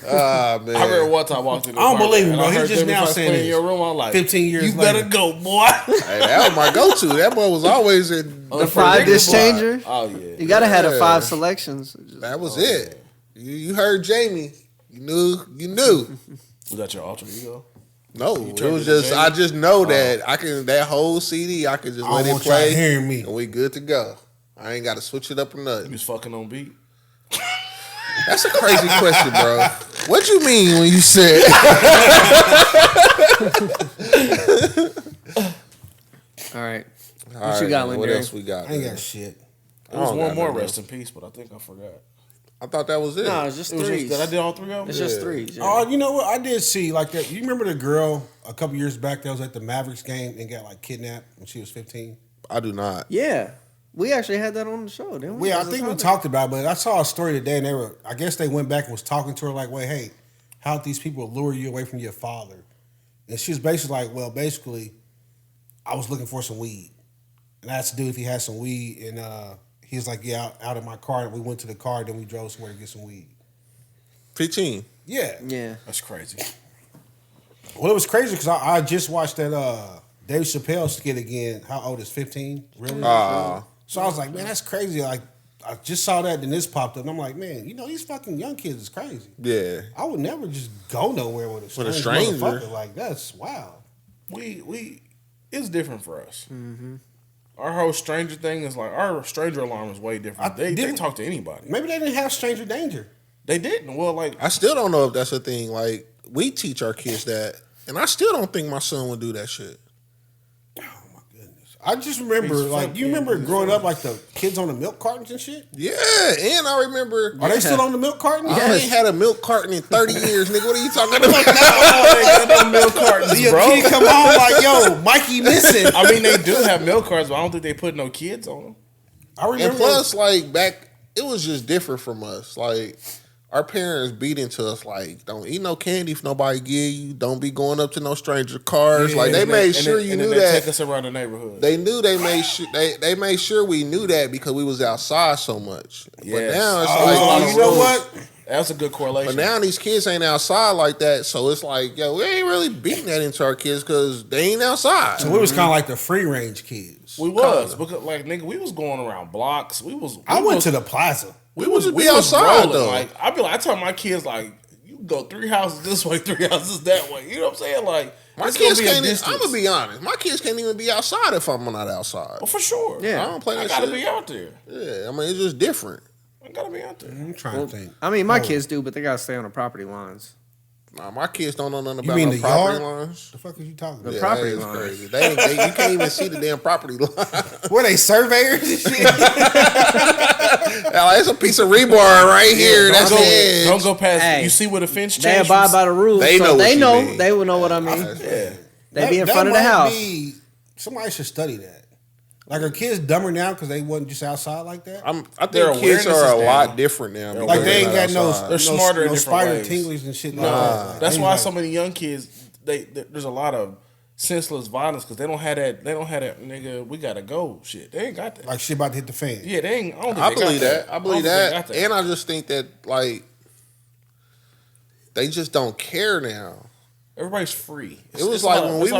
Ah man. I remember one time I walked in the I don't apartment believe him, and bro. I He heard just Jamie now Foxx saying playing in this. your room. I'm like, 15 years you better later. go, boy. Hey, that was my go-to. That boy was always in. The fried dish changer. Oh yeah. You gotta have the Yeah. 5 selections. That was it. You heard Jamie. You knew. Was that your alter ego? No, it turned was it to just. Jamie? I just know that I can. That whole CD, I could just I let don't it want y'all play, hearing me. and we good to go. I ain't got to switch it up or You nothing. was fucking on beat. That's a crazy question, bro. What you mean when you said? All right. What you got, What Lindari? else we got? I ain't man? got shit. There was don't one got more nothing rest in peace, but I think I forgot. I thought that was it. No, it's just It was threes. just that I did all three of them. It's just Yeah. threes. Yeah. Oh, you know what? I did see like that. You remember the girl a couple years back that was at the Mavericks game and got like kidnapped when she was 15? I do not. Yeah. We actually had that on the show, didn't we? Yeah, I As a think we topic? talked about it, but I saw a story today and I guess they went back and was talking to her like, wait, hey, how these people lure you away from your father? And she was basically like, well, basically, I was looking for some weed. And I asked the dude if he had some weed, and he was like, yeah, out of my car. And we went to the car, then we drove somewhere to get some weed. 15. Yeah. Yeah. That's crazy. Well, it was crazy because I just watched that Dave Chappelle skit again. How old is 15? Really? So I was like, man, that's crazy. Like, I just saw that, then this popped up, and I'm like, man, these fucking young kids is crazy. Yeah. I would never just go nowhere with a With a stranger. stranger. Motherfucker. Like, that's wild. We it's different for us. Our whole stranger thing is like our stranger alarm is way different. They didn't- talk to anybody. Maybe they didn't have stranger danger. They didn't. Well, like I still don't know if that's a thing. Like, we teach our kids that, and I still don't think my son would do that shit. Oh my goodness. I just remember, He's like, fucking- you remember he's growing fucking- up, like the kids on the milk cartons and shit? Yeah, and I remember Are they still on the milk cartons? I ain't had a milk carton in 30 years, nigga. What are you talking about? they got no milk cartons, Your bro. kid come home like, yo, Mikey missing. I mean, they do have milk cartons, but I don't think they put no kids on them. I remember. And plus, like, back, it was just different from us. Like, our parents beat into us, like, don't eat no candy if nobody give you. Don't be going up to no stranger cars. Yeah, like, they and made sure you knew They that. take us around the neighborhood. They knew they made sure they made sure we knew that because we was outside so much. But Yes. now it's Oh, like you know what? That's a good correlation. But now these kids ain't outside like that, so it's like, yo, we ain't really beating that into our kids because they ain't outside. So we was kind of like the free range kids. we was because like nigga, we was going around blocks. I went to the plaza. We was just be outside, though. Like I tell my kids like you can go 3 houses this way, 3 houses that way. You know what I'm saying? Like My it's kids gonna be a can't. distance. I'm gonna be honest. My kids can't even be outside if I'm not outside. Well, for sure. Yeah. I don't play I that gotta shit. be out there. Yeah, I mean it's just different. I gotta be out there. I'm trying to think. I mean, my kids do, but they gotta stay on the property lines. Nah, my kids don't know nothing You about mean no the property yard? lines. The fuck are you talking The about? property that is line. crazy. You can't even see the damn property line. Were they surveyors and shit? It's a piece of rebar right here. That's don't, go, it. don't go past. Hey, you see where the fence They changed? abide by the rules. They so know what they you know. mean. They will know what I mean. Yeah. They be in That front of the might house. be somebody should study that. Like, are kids dumber now because they wasn't just outside like that? I Their think kids awareness are is a lot down. different now. Like, because they ain't they're got no, outside. They're smarter in no different spider ways. tinglies and shit like No, that. that's They why like- so many young kids there's a lot of senseless violence because they don't have that nigga. We gotta go. Shit, they ain't got that. like shit about to hit the fan. Yeah, they ain't. I don't think I they believe got that. I believe don't think they that. got And I just think that like they just don't care now. Everybody's free. It was like when we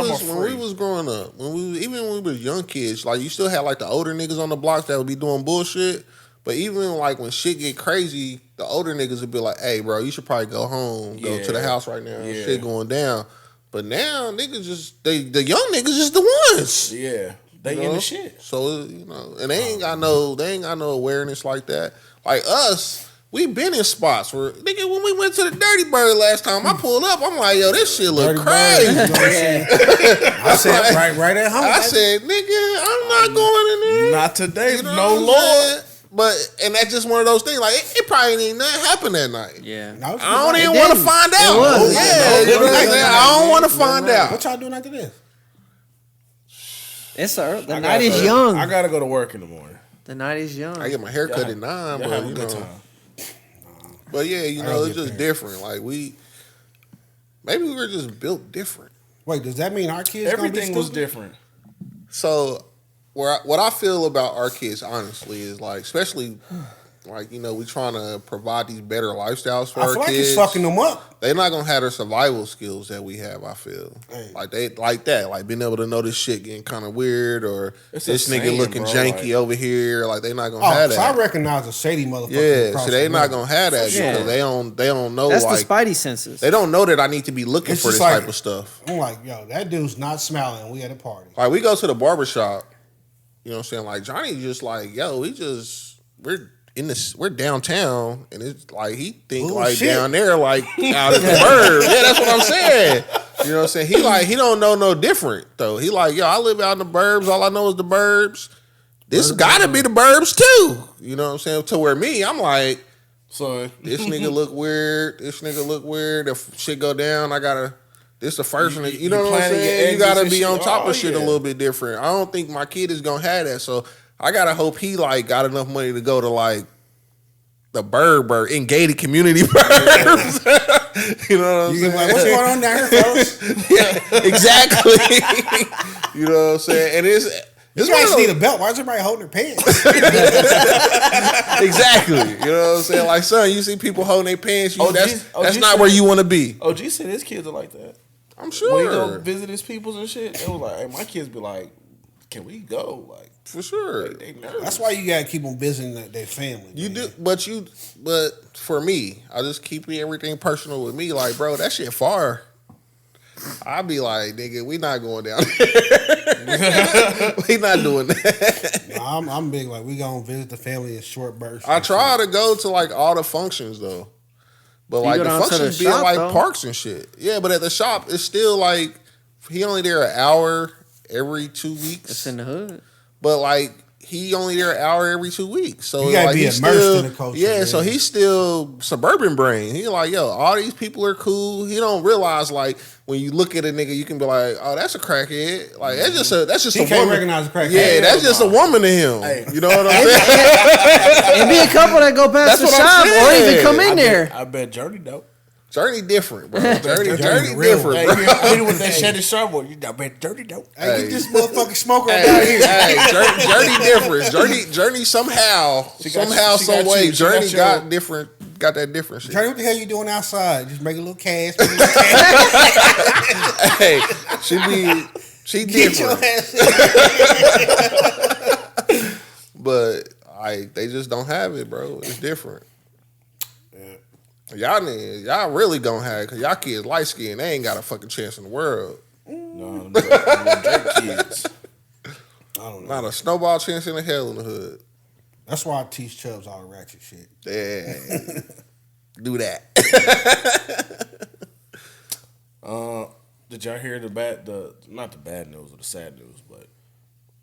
was growing up, even when we was young kids, like you still had like the older niggas on the blocks that would be doing bullshit. But even like when shit get crazy, the older niggas would be like, "Hey, bro, you should probably go home, go to the Yeah. house right now. Yeah. Shit going down." But now niggas just the young niggas just the ones. Yeah, they You in know? the shit. So and they ain't got no awareness like that. Like us, we been in spots where nigga when we went to the Dirty Bird last time, I pulled up. I'm like, yo, this shit look Dirty crazy. Bird, you know what I'm saying? I said right at home. I said, nigga, I'm not going in there. Not today, You know no what I'm Lord. saying? And that's just one of those things. Like it probably ain't nothing happen that night. Yeah. No, I don't even It want to didn't. find out. It was. Yeah, No, you know what I'm right. saying? I don't want to find What out. y'all doing after this? It's the I night is gotta- young. I gotta go to work in the morning. The night is young. I get my hair cut Yeah. at 9, Y'all but have a you good know. time. But yeah, you I know, don't it's get just there. different. Like maybe we were just built different. Wait, does that mean our kids gonna be Everything was stupid? different. So, what I feel about our kids, honestly, is like, especially like we trying to provide these better lifestyles for I our feel like kids. it's fucking them up. They're not gonna have the survival skills that we have. I feel Hey. like they like that, like being able to know this shit getting kind of weird, or It's this a nigga saying, looking bro, janky like- over here. Like they not gonna Oh, have so I that. recognize a shady motherfucker. Yeah, across so they the not road. gonna have that Yeah. because they don't know That's like the Spidey senses. they don't know that I need to be looking It's for just this like- type of stuff. I'm like, yo, that dude's not smiling. We at a party. Like we go to the barbershop, you know what I'm saying? Like Johnny just like, yo, we're downtown and it's like he think Oh, like shit. down there like out of the bird. Yeah, that's what I'm saying. You know what I'm saying? He don't know no different though. He like, yo, I live out in the burbs, all I know is the burbs. This gotta be the burbs too. You know what I'm saying? To where I'm like, So this nigga look weird. This nigga look weird. If shit go down, this the first one. You know what I'm planning your saying? You exits gotta and be shit. on top Oh, of shit a yeah. little bit different. I don't think my kid is gonna have that. So I gotta hope he like got enough money to go to like the bird in gated community burbs. You know what I'm You saying? can be like, what's going on down here, fellas? Yeah, exactly. You know what I'm saying? And it's You one of guys those- need a belt. Why is everybody holding their pants? exactly. You know what I'm saying? Like, son, you see people holding their pants. That's OG not where you want to be. OG said his kids are like that. I'm When he go sure. visit his peoples and shit, it was like, hey, my kids be like, can we go? Like, For sure. they nervous. That's why you gotta keep them visiting their family. You man. do, but for me, I just keep everything personal with me. Like, bro, that shit far. I be like, nigga, we not going down there. We not doing that. Nah, I'm big. Like we gonna visit the family in short bursts. I try to go to like all the functions though, but You like go the down to the functions be in shop, like though? parks and shit. Yeah, but at the shop, it's still like he only there an hour every 2 weeks. It's in the hood. But like he only there an hour every 2 weeks. So You gotta like be he's immersed still, in the culture, yeah, man. so he's still suburban brain. He like, yo, all these people are cool. He don't realize like when you look at a nigga, you can be like, oh, that's a crackhead. Like that's just He a can't woman. recognize a crackhead. Yeah, that's Hell just no. a woman to him. Hey. You know what I'm saying? It be a couple that go past That's the what I'm shop or even saying. come in there. I bet Journey dope. Journey different, bro. Journey Journey real. different, Hey, bro. you hit it with that Shannon Sharp one. I bet Journey dope. Hey, get this motherfucking smoker out Hey, here. Journey different. Journey somehow, She got some you. She got way, you. She got Journey you. got different, got that different shit. Johnny, what the hell you doing outside? Just make a little cash. Hey, she Get your different, ass. but they just don't have it, bro. It's different. Y'all really gonna have it because y'all kids light skinned. They ain't got a fucking chance in the world. No, them Drake kids. I don't know. Not a snowball chance in the hell in the hood. That's why I teach Chubbs all the ratchet shit. Yeah, do that. Did y'all hear not the bad news or the sad news, but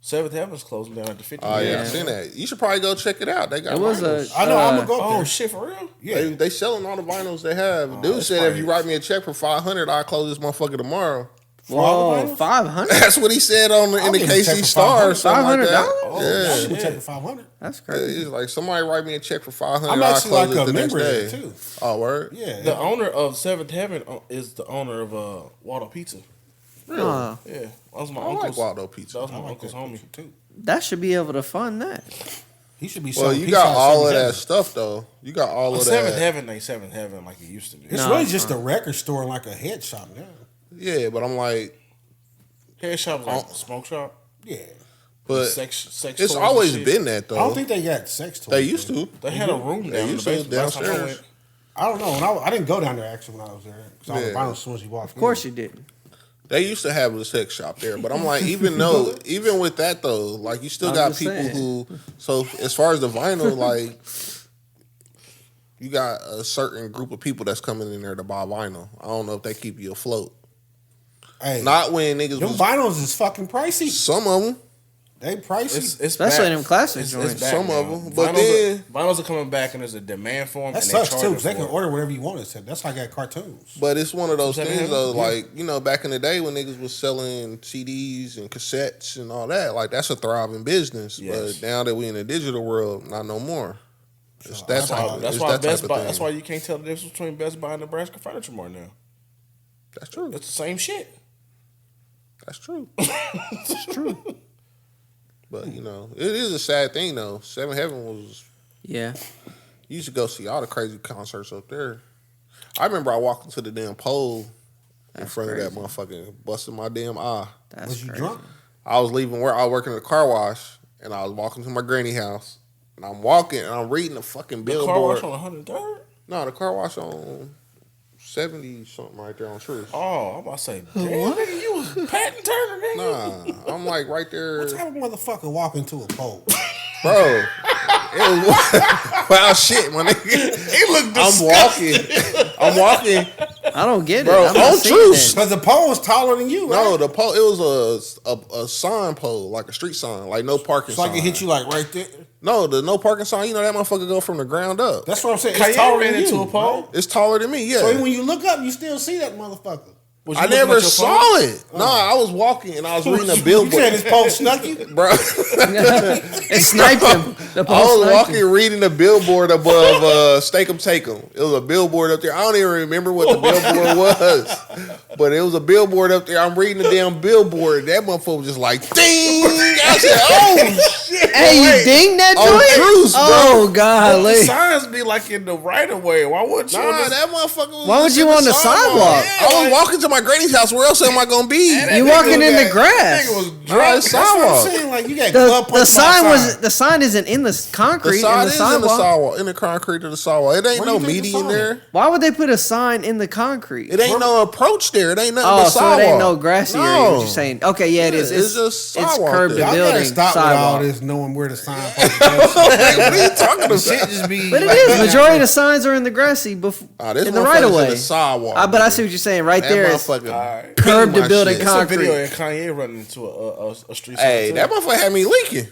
Seventh Heaven's closing down at the 50. Oh yeah, Yeah. I seen that. You should probably go check it out. They got It was vinyls. I know. I'm gonna go up Oh there. shit, for real? Yeah. They selling all the vinyls they have. Dude that's said if probably- you write me a check for $500, I'll close this motherfucker tomorrow. Whoa, 500. That's what he said on in the give him a check KC for Star or something like that. $500? Oh, Yeah. I'm gonna shit. check for 500. That's Yeah, crazy. he's like, somebody write me a check for 500. I'm I'll actually close like it a the next member day. there too. Oh, word? Yeah. The owner of Seventh Heaven is the owner of Waldo Pizza. Oh, Yeah, that was my I like uncle's. Waldo Pizza. That was I my like uncle's that homie. picture, too. that should be able to fund that. He should be. Well, selling you pizza got at all of 7-Eleven. that stuff, though. You got all of Seventh that. Heaven ain't Seventh Heaven like it used to be. It's No, really it's just not. a record store and like a head shop now. Yeah, but I'm like, Hair shop like a smoke shop. Yeah. but sex it's toys and always shit. been that, though. I don't think they got sex toys. They used there. to. They had a room They down in the used to basement. Last time I downstairs. went. I don't know. And I didn't go down there actually when I was there because I was Yeah. vinyl as soon as you walked. Of course you did. They used to have a sex shop there, but I'm like, even with that though, like you still I'm got just people saying. who. So as far as the vinyl, like you got a certain group of people that's coming in there to buy vinyl. I don't know if they keep you afloat. Hey, Not when niggas them was vinyls is fucking pricey. some of them. They pricey. It's Especially back. in them classic It's joints. back Some now. of 'em, but Vinyls then- vinyls are coming back and there's a demand for them. that and sucks they too. charge 'Cause they for can it. order whatever you want. It said that's like at cartoons. But it's one of those Is that things him? though, Yeah. like, you know, back in the day when niggas was selling CDs and cassettes and all that, like that's a thriving business. Yes. But now that we in the digital world, not no more. It's So that that's type why- of, That's it's why that type Best of Buy. thing. That's why you can't tell the difference between Best Buy and Nebraska Furniture Mart now. That's true. It's the same shit. That's true. It's true. But you know, it is a sad thing though. Seven Heaven was Yeah. you used to go see all the crazy concerts up there. I remember I walked into the damn pole in That's front of that crazy. motherfucking busting my damn eye. That's Was you crazy. drunk? I was leaving work. I was working at a car wash, and I was walking to my granny house. And I'm walking, and I'm reading the fucking The car billboard. wash on 103rd. No, the car wash on 70 something right there on Truth. Oh, I'm about to say, damn, nigga, you was Patton Turner, nigga. Nah, I'm like right there, What type of motherfucker walk into a pole? bro. It was wow shit, my nigga. He looked I'm walking, I don't get Bro, it. I'm not on seeing truth. that. Because the pole is taller than you, right? No, the pole. It was a sign pole, like a street sign, like no parking. So I sign. can hit you like right there. No, the no parking sign. You know that motherfucker go from the ground up. That's what I'm saying. Cayenne It's taller ran than into you, a pole. right? It's taller than me. Yeah. So when you look up, you still see that motherfucker. Was you I looking never at your saw phone? it. No, I was walking and I was reading a You saying billboard, this pole snuck you? bro. It sniped him. The I pole was sniped walking him. reading a billboard above Stake 'em Take 'em. It was a billboard up there. I don't even remember what the billboard was, but it was a billboard up there. I'm reading the damn billboard. That motherfucker was just like, ding! I said, oh shit! Hey, you ding that On joint? Truce, bro. Oh, The golly. signs be like in the right of way. Why wouldn't you? on Nah, this- that motherfucker was Why would just you in on the sidewalk? I was walking to my granny's house. Where else am I gonna be? That You nigga walking in the that grass. Nigga was Nah, drunk. it's That's what I'm sidewalk. saying. Like you got club The punch sign outside. was the sign isn't in the concrete. The sign in the is in the sidewalk. sidewalk, in the concrete of the sidewalk. It ain't Where do no you think the median sign there. Why would they put a sign in the concrete? It ain't no approach there. It ain't nothing Oh, but so sidewalk. it ain't no grassy area. What No. you're saying? Okay, yeah, it is. Yeah, it's just sidewalk curb to there. Y'all building gotta stop with all sidewalk. this knowing where the sign supposed to go. What are you talking about? Shit just be. But it is. Majority of the signs are in the grassy before This in the right of motherfucker's way. in the sidewalk. But I nigga. see what you're saying. Right That there is motherfucker. Alright. curb to my building shit. It's a concrete. video of Kanye running into a street sign. Hey, too. that motherfucker had me leaking.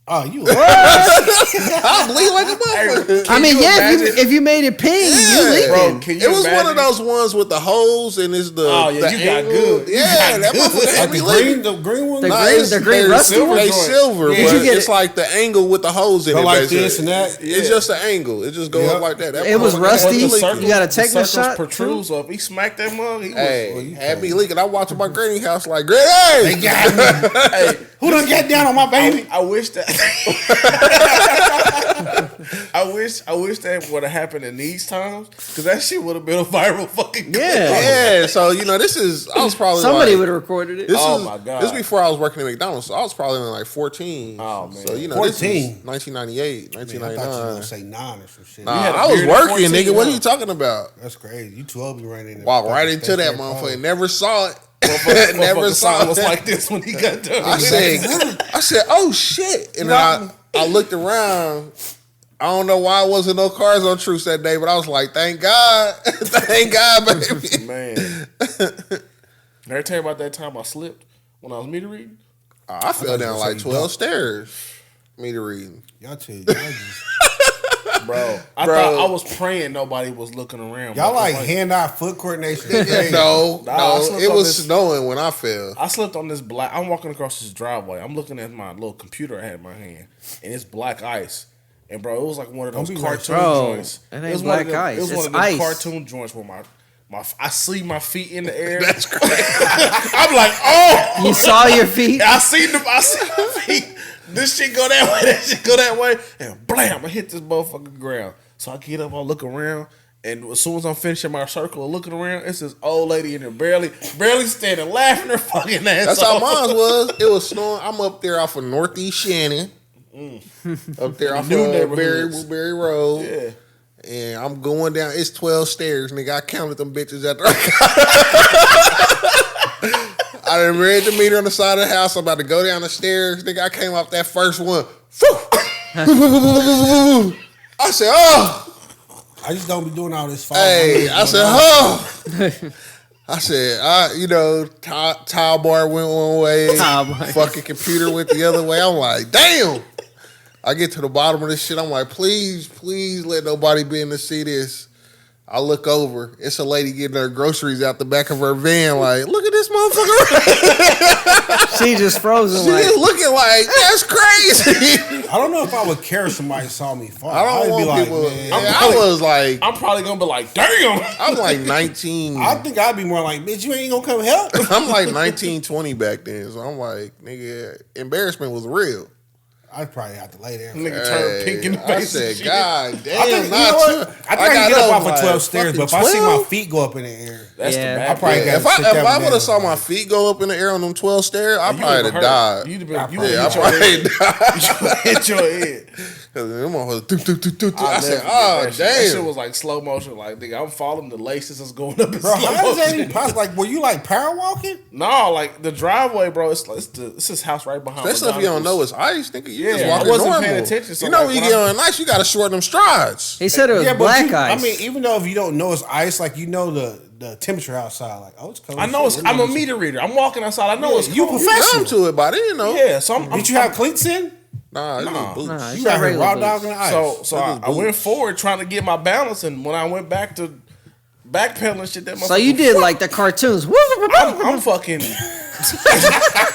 Oh, you. I bleed like a motherfucker. I mean, you yeah, imagine- if you made it ping, you Yeah. leaking. Bro, can you It was one imagine? of those ones with the holes and it's the. Oh, yeah, the you got angle. good. You Yeah, got that good. motherfucker had Like me the leaking. green one. The Nah, green- it's- the green they're rusty silver, one? they silver, Yeah. but Did you get it's it? like the angle with the holes in Go it. like basically. this and that. It's just an angle. It just goes Yeah. up like that. That It was motherfucker rusty. had me You leaking. gotta the take the circles shot, protrude, so if he smacked that mug, he was. Hey, had me leaking. I walked to my granny house like, Granny! They got me. Hey, Who done got down on my baby? I wish that. I wish that would have happened in these times, because that shit would have been a viral fucking. clip. Yeah. Yeah, so you know, I was probably Somebody like, would have recorded it. This Oh, is, my God. This is before I was working at McDonald's, so I was probably like 14. Oh, man. So you know, 14? this is 1998, Man, I thought you was 1999. gonna say 9 or some shit. Nah, had a I was beard at working, 14, nigga. What are huh? you talking about? That's crazy. You too old to be running in there. Walk right into that motherfucker. Never saw it. Never Motherfucking saw sign it. was like this when he got done. I said, oh shit. And then I looked around. I don't know why it wasn't no cars on Truce that day, but I was like, thank God. Thank God, baby. Man, did I tell you about that time I slipped when I was meter reading? I fell down like 12 stairs. Meter reading. Y'all too. Bro, I Bro. thought I was praying nobody was looking around. Y'all bro. like hand-eye foot coordination. No, Nah, I no, slipped it on was this- snowing when I fell. I slipped on this black. I'm walking across this driveway. I'm looking at my little computer I had in my hand, and it's black ice. And bro, it was like one of those Don't be cartoon Bro, joints. it ain't It was one of black them- ice. It was one It's of those ice. cartoon joints where my I see my feet in the air. That's crazy. I'm like, oh, You saw your feet? I see my feet. This shit go that way. That shit go that way. And blam, I hit this motherfucking ground. So I get up, I look around. And as soon as I'm finishing my circle of looking around, it's this old lady in there barely standing, laughing her fucking ass That's how off. mine was. It was snowing. I'm up there off of Northeast Shannon. Up there off New of neighborhoods. Berry Road. Yeah. And I'm going down. It's 12 stairs, nigga. I counted them bitches after I done read the meter on the side of the house. I'm about to go down the stairs. Nigga, I came off that first one. I said, oh. I just don't be doing all this. Hey, I said, oh. I said, tile bar went one way, Tile bar. fucking computer went the other way. I'm like, damn. I get to the bottom of this shit. I'm like, please let nobody be in to see this. I look over. It's a lady getting her groceries out the back of her van. Like, look at this motherfucker. She just frozen. She Like, just looking like, that's crazy. I don't know if I would care if somebody saw me fall. I don't I'd want be like, people. man. Yeah, I was like, I'm probably gonna be like, damn. I'm like 19. I think I'd be more like, bitch, you ain't gonna come help. I'm like 19, 20 back then. So I'm like, nigga, embarrassment was real. I'd probably have to lay there. Nigga turned pink in the I face. and said, shit. God damn, I think, you know not what? too. I think I can get up off of 12 stairs, but if I see my 12? feet go up in the air, That's Yeah. the bad I probably part. got- If I sit down would there. have saw my feet go up in the air on them 12 stairs, I You probably would've would have died. You'd have Yeah, been, you Yeah, I would probably hit your head. died. You would've hit your head. Them motherfuckers, do, do, do, do, do. I I'll said, never forget oh, that shit. That shit damn. was like slow motion. Like, nigga, I'm following the laces is going up in bro, slow how is that motion. even possible? Like, were you like power walking? No, like the driveway, bro. It's this house right behind. Especially if you don't know it's ice, nigga. You just Yeah, I walking wasn't normal. paying attention, so you know like when you when get on ice, you got to shorten them strides. he said it was black you, ice. I mean, even though if you don't know it's ice, like you know the temperature outside, like it's cold. I know Shit, I'm a meter. meter reader. I'm walking outside. I know it's you cold. You professional. come to it by then, you know. Yeah, so I'm. Did you have cleats in? Nah, it was boots. Nah, You it's got got here regular raw boots. dog in the ice. So It I was went boots. forward trying to get my balance, and when I went back to backpedaling shit, that So you motherfucker- did like the cartoons. I'm fucking.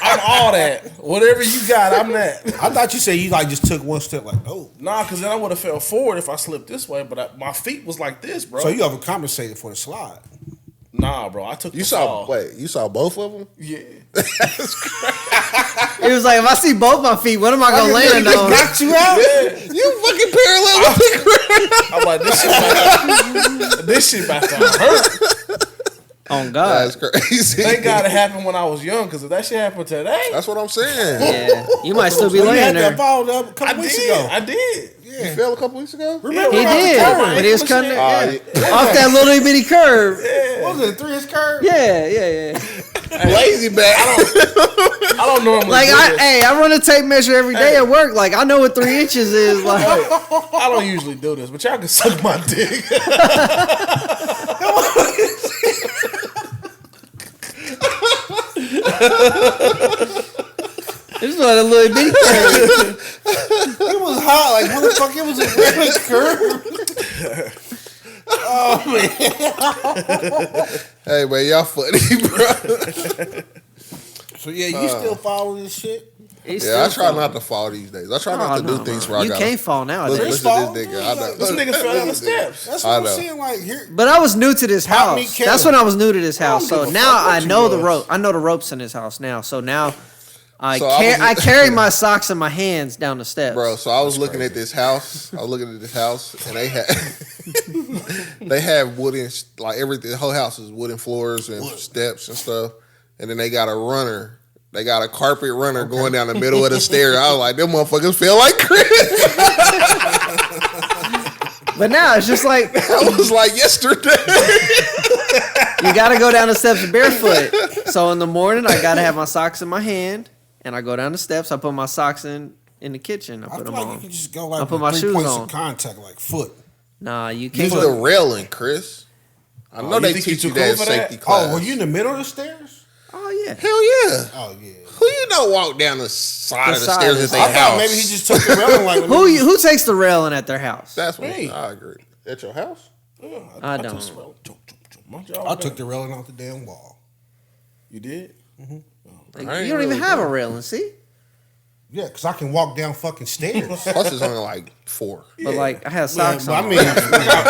I'm all that. Whatever you got, I'm that. I thought you said you like just took one step, like Nah, because then I would have fell forward if I slipped this way, but my feet was like this, bro. So you overcompensated for the slide. Nah, bro. I took You the saw, fall. wait, you saw both of them? Yeah. It was like, if I see both my feet, what am I gonna land on? Knocked you out. You fucking parallel with the ground. I'm like, this shit about to hurt. Oh God. That's crazy. Thank God it happened when I was young, because if that shit happened today, That's what I'm saying. Yeah, you might still be You laying had there. that ball up a I couple weeks did. ago. I did. You fell a couple weeks ago? Remember He when I was did, recovering? but he was cutting it off that little bitty curve. What was it, a 3-inch curve? Yeah. Lazy back. I don't normally Like do this. I run a tape measure every day at work. Like I know what 3 inches is. Like I don't usually do this, but y'all can suck my dick. this is what a little bitty curve. It was hot. Like, motherfucker, it was a 3-inch curve. Hey, man, y'all funny, bro. So, yeah, you still follow this shit? Yeah, I try not to fall these days. I try not to do things where I You got. can't fall nowadays. Listen to this nigga. I know. This nigga fell down the steps. That's I what I'm know. saying. Like, here. But I was new to this Pop me, house. Kevin. That's when I was new to this house. don't So give a now fuck what I you know the was. rope. I know the ropes in this house now. So now I So I was- I carry my socks in my hands down the steps. Bro, so I was looking at this house. I was looking at this house, and they had they have wooden, like everything. The whole house is wooden floors and steps and stuff. And then they got a runner. They got a carpet runner going down the middle of the stairs. I was like, them motherfuckers feel like Chris. But now it's just like I was like yesterday. you got to go down the steps barefoot. So in the morning, I got to have my socks in my hand, and I go down the steps. I put my socks in the kitchen. I I put feel them like you on. can just go like I'll put my 3 shoes points on. of contact, like foot. Nah, you can't. Use the railing, Chris. I know you they think you teach you too cool that for that? safety class. Oh, were you in the middle of the stairs? Oh yeah. Hell yeah. Oh, yeah. Who you know walk down the side of the side stairs of at the their I house? thought maybe he just took the railing like Who takes the railing at their house? That's what Me. I agree. At your house? Yeah, I took don't. some railing. My job I was took that. the railing off the damn wall. You did? Like, I you ain't don't even really have a done. railing, see? Yeah, because I can walk down fucking stairs. Plus, it's only like 4. But like I have Yeah, socks but on. I mean, I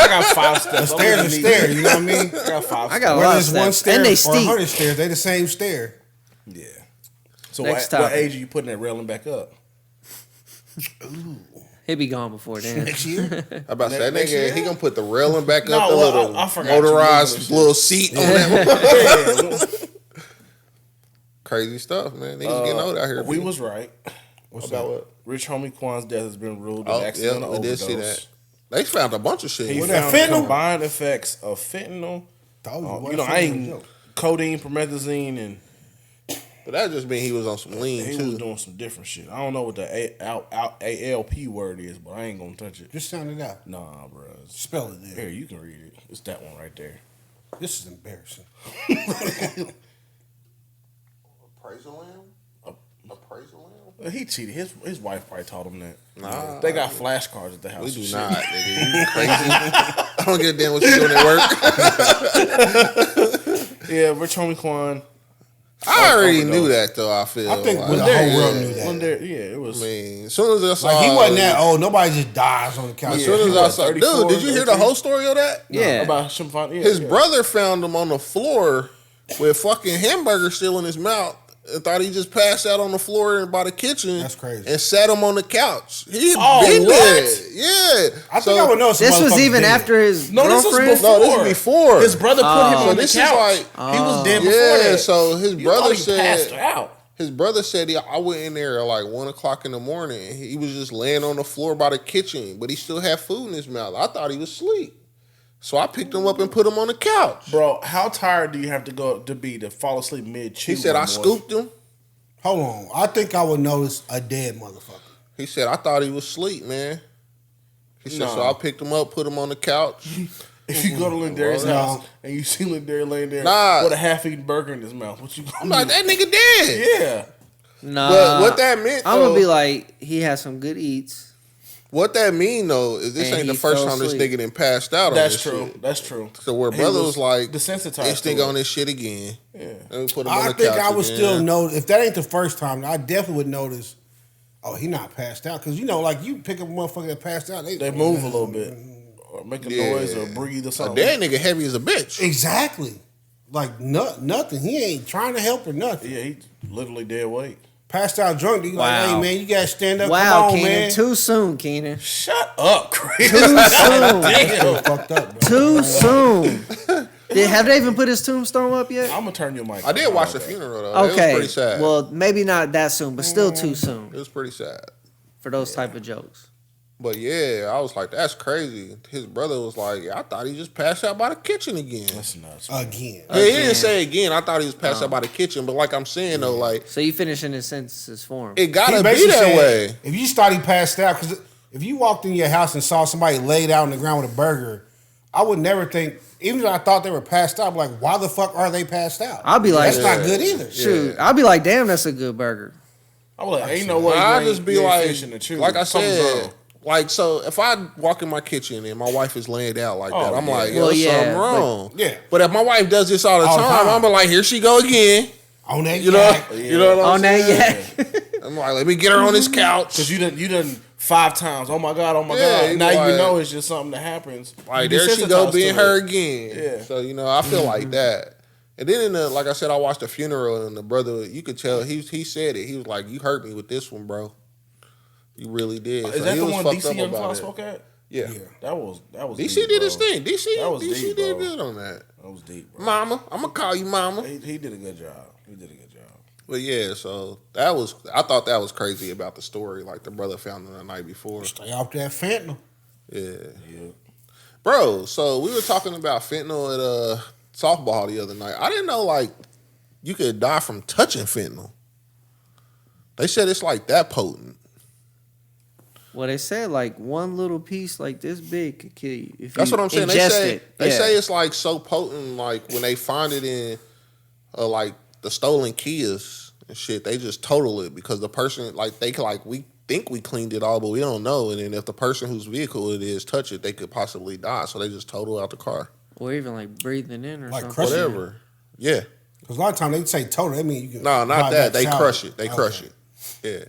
got 5 steps. a stair's a stair. You know what I mean? I got 5 I got a Whether lot of it's one steps. stair And they or steep. 100 stairs, they the same stair. Yeah. So Next what topic. age are you putting that railing back up? He'll be gone before then. Next year, How about that Next nigga? year? He gonna put the railing back No, up, the well, little I forgot you motorized moving little seat on that. Yeah. Crazy stuff, man. Niggas getting old out here. We B. was right. what's about that? what? Rich homie Quan's death has been ruled an Oh, yeah, accidental we did overdose. see that. They found a bunch of shit. He Was that found the fentanyl? combined effects of fentanyl. Told you, You know, I ain't codeine, promethazine, and But that just mean he was on some lean he too. was doing some different shit. I don't know what the ALP word is, but I ain't gonna touch it. Just sound it out. Nah, bro. Spell it Here, there. you can read it. It's that one right there. This is embarrassing. Appraisal lamb? Appraisal lamb? He cheated. His wife probably taught him that. Nah. They got flashcards at the house. We and do shit. not, nigga. You crazy? I don't give a damn what you doing at work. Yeah, Rich homie Quan. I already overdose. knew that though. I feel. I think like, the whole world knew that. When there, yeah, it was. I mean, as soon as I saw, Like he wasn't that old. Nobody just dies on the couch. As soon as I saw, 34, dude, did you hear the 33? whole story of that? Yeah. About Shimfan. Yeah, His yeah. brother found him on the floor with fucking hamburger still in his mouth and thought he just passed out on the floor by the kitchen. That's crazy. And sat him on the couch. He Oh, been what? dead. Yeah. I think I would know. Some This was motherfuckers even dead. after his No, this was girlfriend. before. No, this is before. His brother put him Oh. on the This is couch. like- He was dead before Yeah, that. so his You brother thought he passed said out. his brother said I went in there at like 1 o'clock in the morning. He was just laying on the floor by the kitchen, but he still had food in his mouth. I thought he was asleep. So I picked him up and put him on the couch. Bro, how tired do you have to go to be to fall asleep mid chew? He said I scooped him. Hold on. I think I would notice a dead motherfucker. He said, I thought he was asleep, man. He said, No. so I picked him up, put him on the couch. If you go to Lindari's No. house and you see Lindari laying there Nah. with a half-eaten burger in his mouth, what you gonna I'm like, do? that nigga dead. Yeah. Nah, But what that meant, I'm gonna though, be like, he had some good eats. what that mean, though, is this And ain't the he first fell time this asleep. nigga done passed out on That's this true. shit. That's true. So where He brother was like, desensitized this to nigga it. on this shit again. Yeah. And we put him on I the think couch I would again. still know if that ain't the first time. I definitely would notice. Oh, he not passed out because you know, like you pick up a motherfucker that passed out, They move a little bit. Or make a Yeah. noise or breathe or A something. dead nigga heavy as a bitch. Exactly. Like nothing. He ain't trying to help or nothing. Yeah, he literally dead weight. Passed out drunk. You like, Wow. hey man, you gotta stand up. Wow, Come on, Keenan, man. too soon, Keenan. Shut up, Chris. Too soon. Still fucked up, bro. Too soon. Have they even put his tombstone up yet? I'm gonna turn your mic. I did off. watch the funeral, though. It was Okay. pretty sad. Well, maybe not that soon, but still too soon It was pretty sad. for those type of jokes. But yeah, I was like, that's crazy. His brother was like, yeah, I thought he just passed out by the kitchen again. That's nuts. Again. Yeah, he Again. didn't say again. I thought he was passed out by the kitchen. But like I'm saying though, like So you finishing his sentences for him. it He gotta be basically that said, way. If you thought he passed out, because if you walked in your house and saw somebody laid out on the ground with a burger, I would never think, even if I thought they were passed out, I'm like, why the fuck are they passed out? I'll be like, that's not good either. Shoot, I'll be like, damn, that's a good burger. I was like, ain't no way. I you just ain't- be you ain't like, fishing the truth. like I Something's said, wrong. like so. If I walk in my kitchen and my wife is laying out like that, Oh, I'm yeah. like, yo, Well, yeah, something but- wrong. Yeah. But if my wife does this all the All the time, time. I'm like, here she go again. On that You know, yak. you know what I'm On that, saying? yeah. I'm like, let me get her on this couch. Cause you done 5 times. Oh my god. Oh my Yeah, god. you Now like- you know it's just something that happens. Like You there she go desensitized being to her it. again. Yeah. So you know, I feel like that. And then in the, like I said, I watched the funeral and the brother, you could tell he said it. He was like, "You hurt me with this one, bro. You really did." Is So that he the was one fucked DC up Young about Fly it. spoke at? Yeah. Yeah. That was DC deep, did bro. his thing. DC was DC deep, did bro. good on that. That was deep, bro. Mama, I'm gonna call you mama. He did a good job. He did a good job. But yeah, so I thought that was crazy about the story. Like the brother found him the night before. Stay off that fentanyl. Yeah, Yeah. bro. So we were talking about fentanyl at softball the other night. I didn't know like you could die from touching fentanyl. They said it's like that potent. Well, they said like one little piece like this big could kill you. If That's you what I'm saying. They ingest say it. they Yeah. say it's like so potent. Like when they find it in like the stolen Kias and shit. They just total it because the person like they we think we cleaned it all, but we don't know. And then if the person whose vehicle it is touch it, they could possibly die. So they just total out the car. Or even like breathing in or Like something. crushing it. Whatever. Yeah. Because a lot of times they say total. That mean you can. No, not drive that. back They south. crush it. They Okay. crush it. Yeah.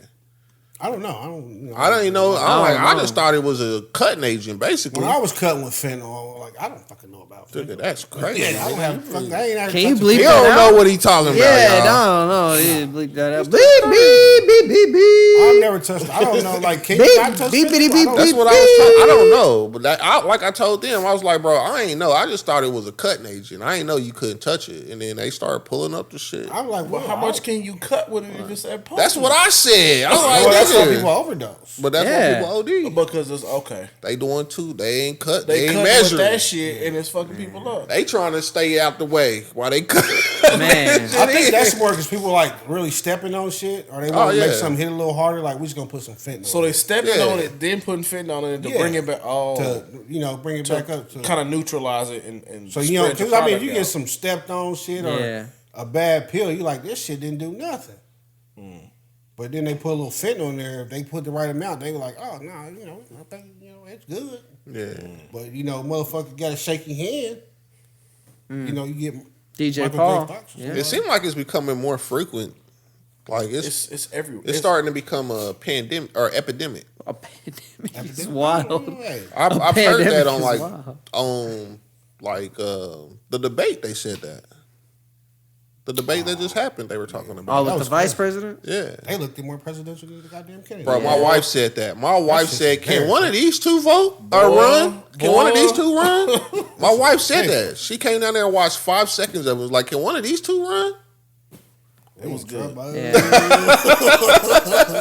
I don't know. I don't. I don't even know. I don't I know. just thought it was a cutting agent, basically. When I was cutting with fentanyl, like I don't fucking know about Nigga, fentanyl. that's crazy. Yeah, I don't have. Fucking, I ain't ever Can you touched a bleep He fentanyl. that don't out? know what he talking about, Yeah, y'all. no, yeah, bleep that out. Beep, beep, beep, beep, beep. I've never touched. I don't know. Like, can Beep, you not touch beep, fentanyl? beep, I don't- That's beep. what I was talking. I don't know, but like I told them, I was like, bro, I ain't know. I just thought it was a cutting agent. I ain't know you couldn't touch it, and then they started pulling up the shit. I'm like, But well, how much can you cut with it if it's at That's what I said. I was Well, like, that's how nigga. people overdose. But that's Yeah. why people OD. Because it's okay. They doing too. They ain't cut. They They ain't cut with measuring. that shit and it's fucking people up. They trying to stay out the way while they cut. Man. I think that's more because people like really stepping on shit, or they want to yeah. make something hit a little harder. Like we just gonna put some fentanyl. So they stepping Yeah. on it, then putting fentanyl on it to Yeah. bring it back. Oh, to bring it back up. To, kind of neutralize it and so you know, spread the because I mean, product you out. get some stepped on shit or Yeah. a bad pill, you like this shit didn't do nothing. But then they put a little fentanyl in there. If they put the right amount, they were like, oh no, I think it's good. Yeah. But motherfucker got a shaky hand. You get DJ Michael Paul. J. Fox or Yeah. It seems like it's becoming more frequent. Like It's everywhere. it's starting to become a pandemic or epidemic. A pandemic is wild. Hey, I've heard pandemic that on is like wild. the debate. They said that the debate that just happened. They were talking Oh, about. with the was vice crazy. president? Yeah, they looked at more presidential than the goddamn Kennedy. bro. My wife said that. My wife shit's said, "Can embarrassing. one of these two vote or Boy, run? Can one of boy. these two run?" My wife said that. She came down there and watched 5 seconds of it. Was like, "Can one of these two run?" It was good. Yeah.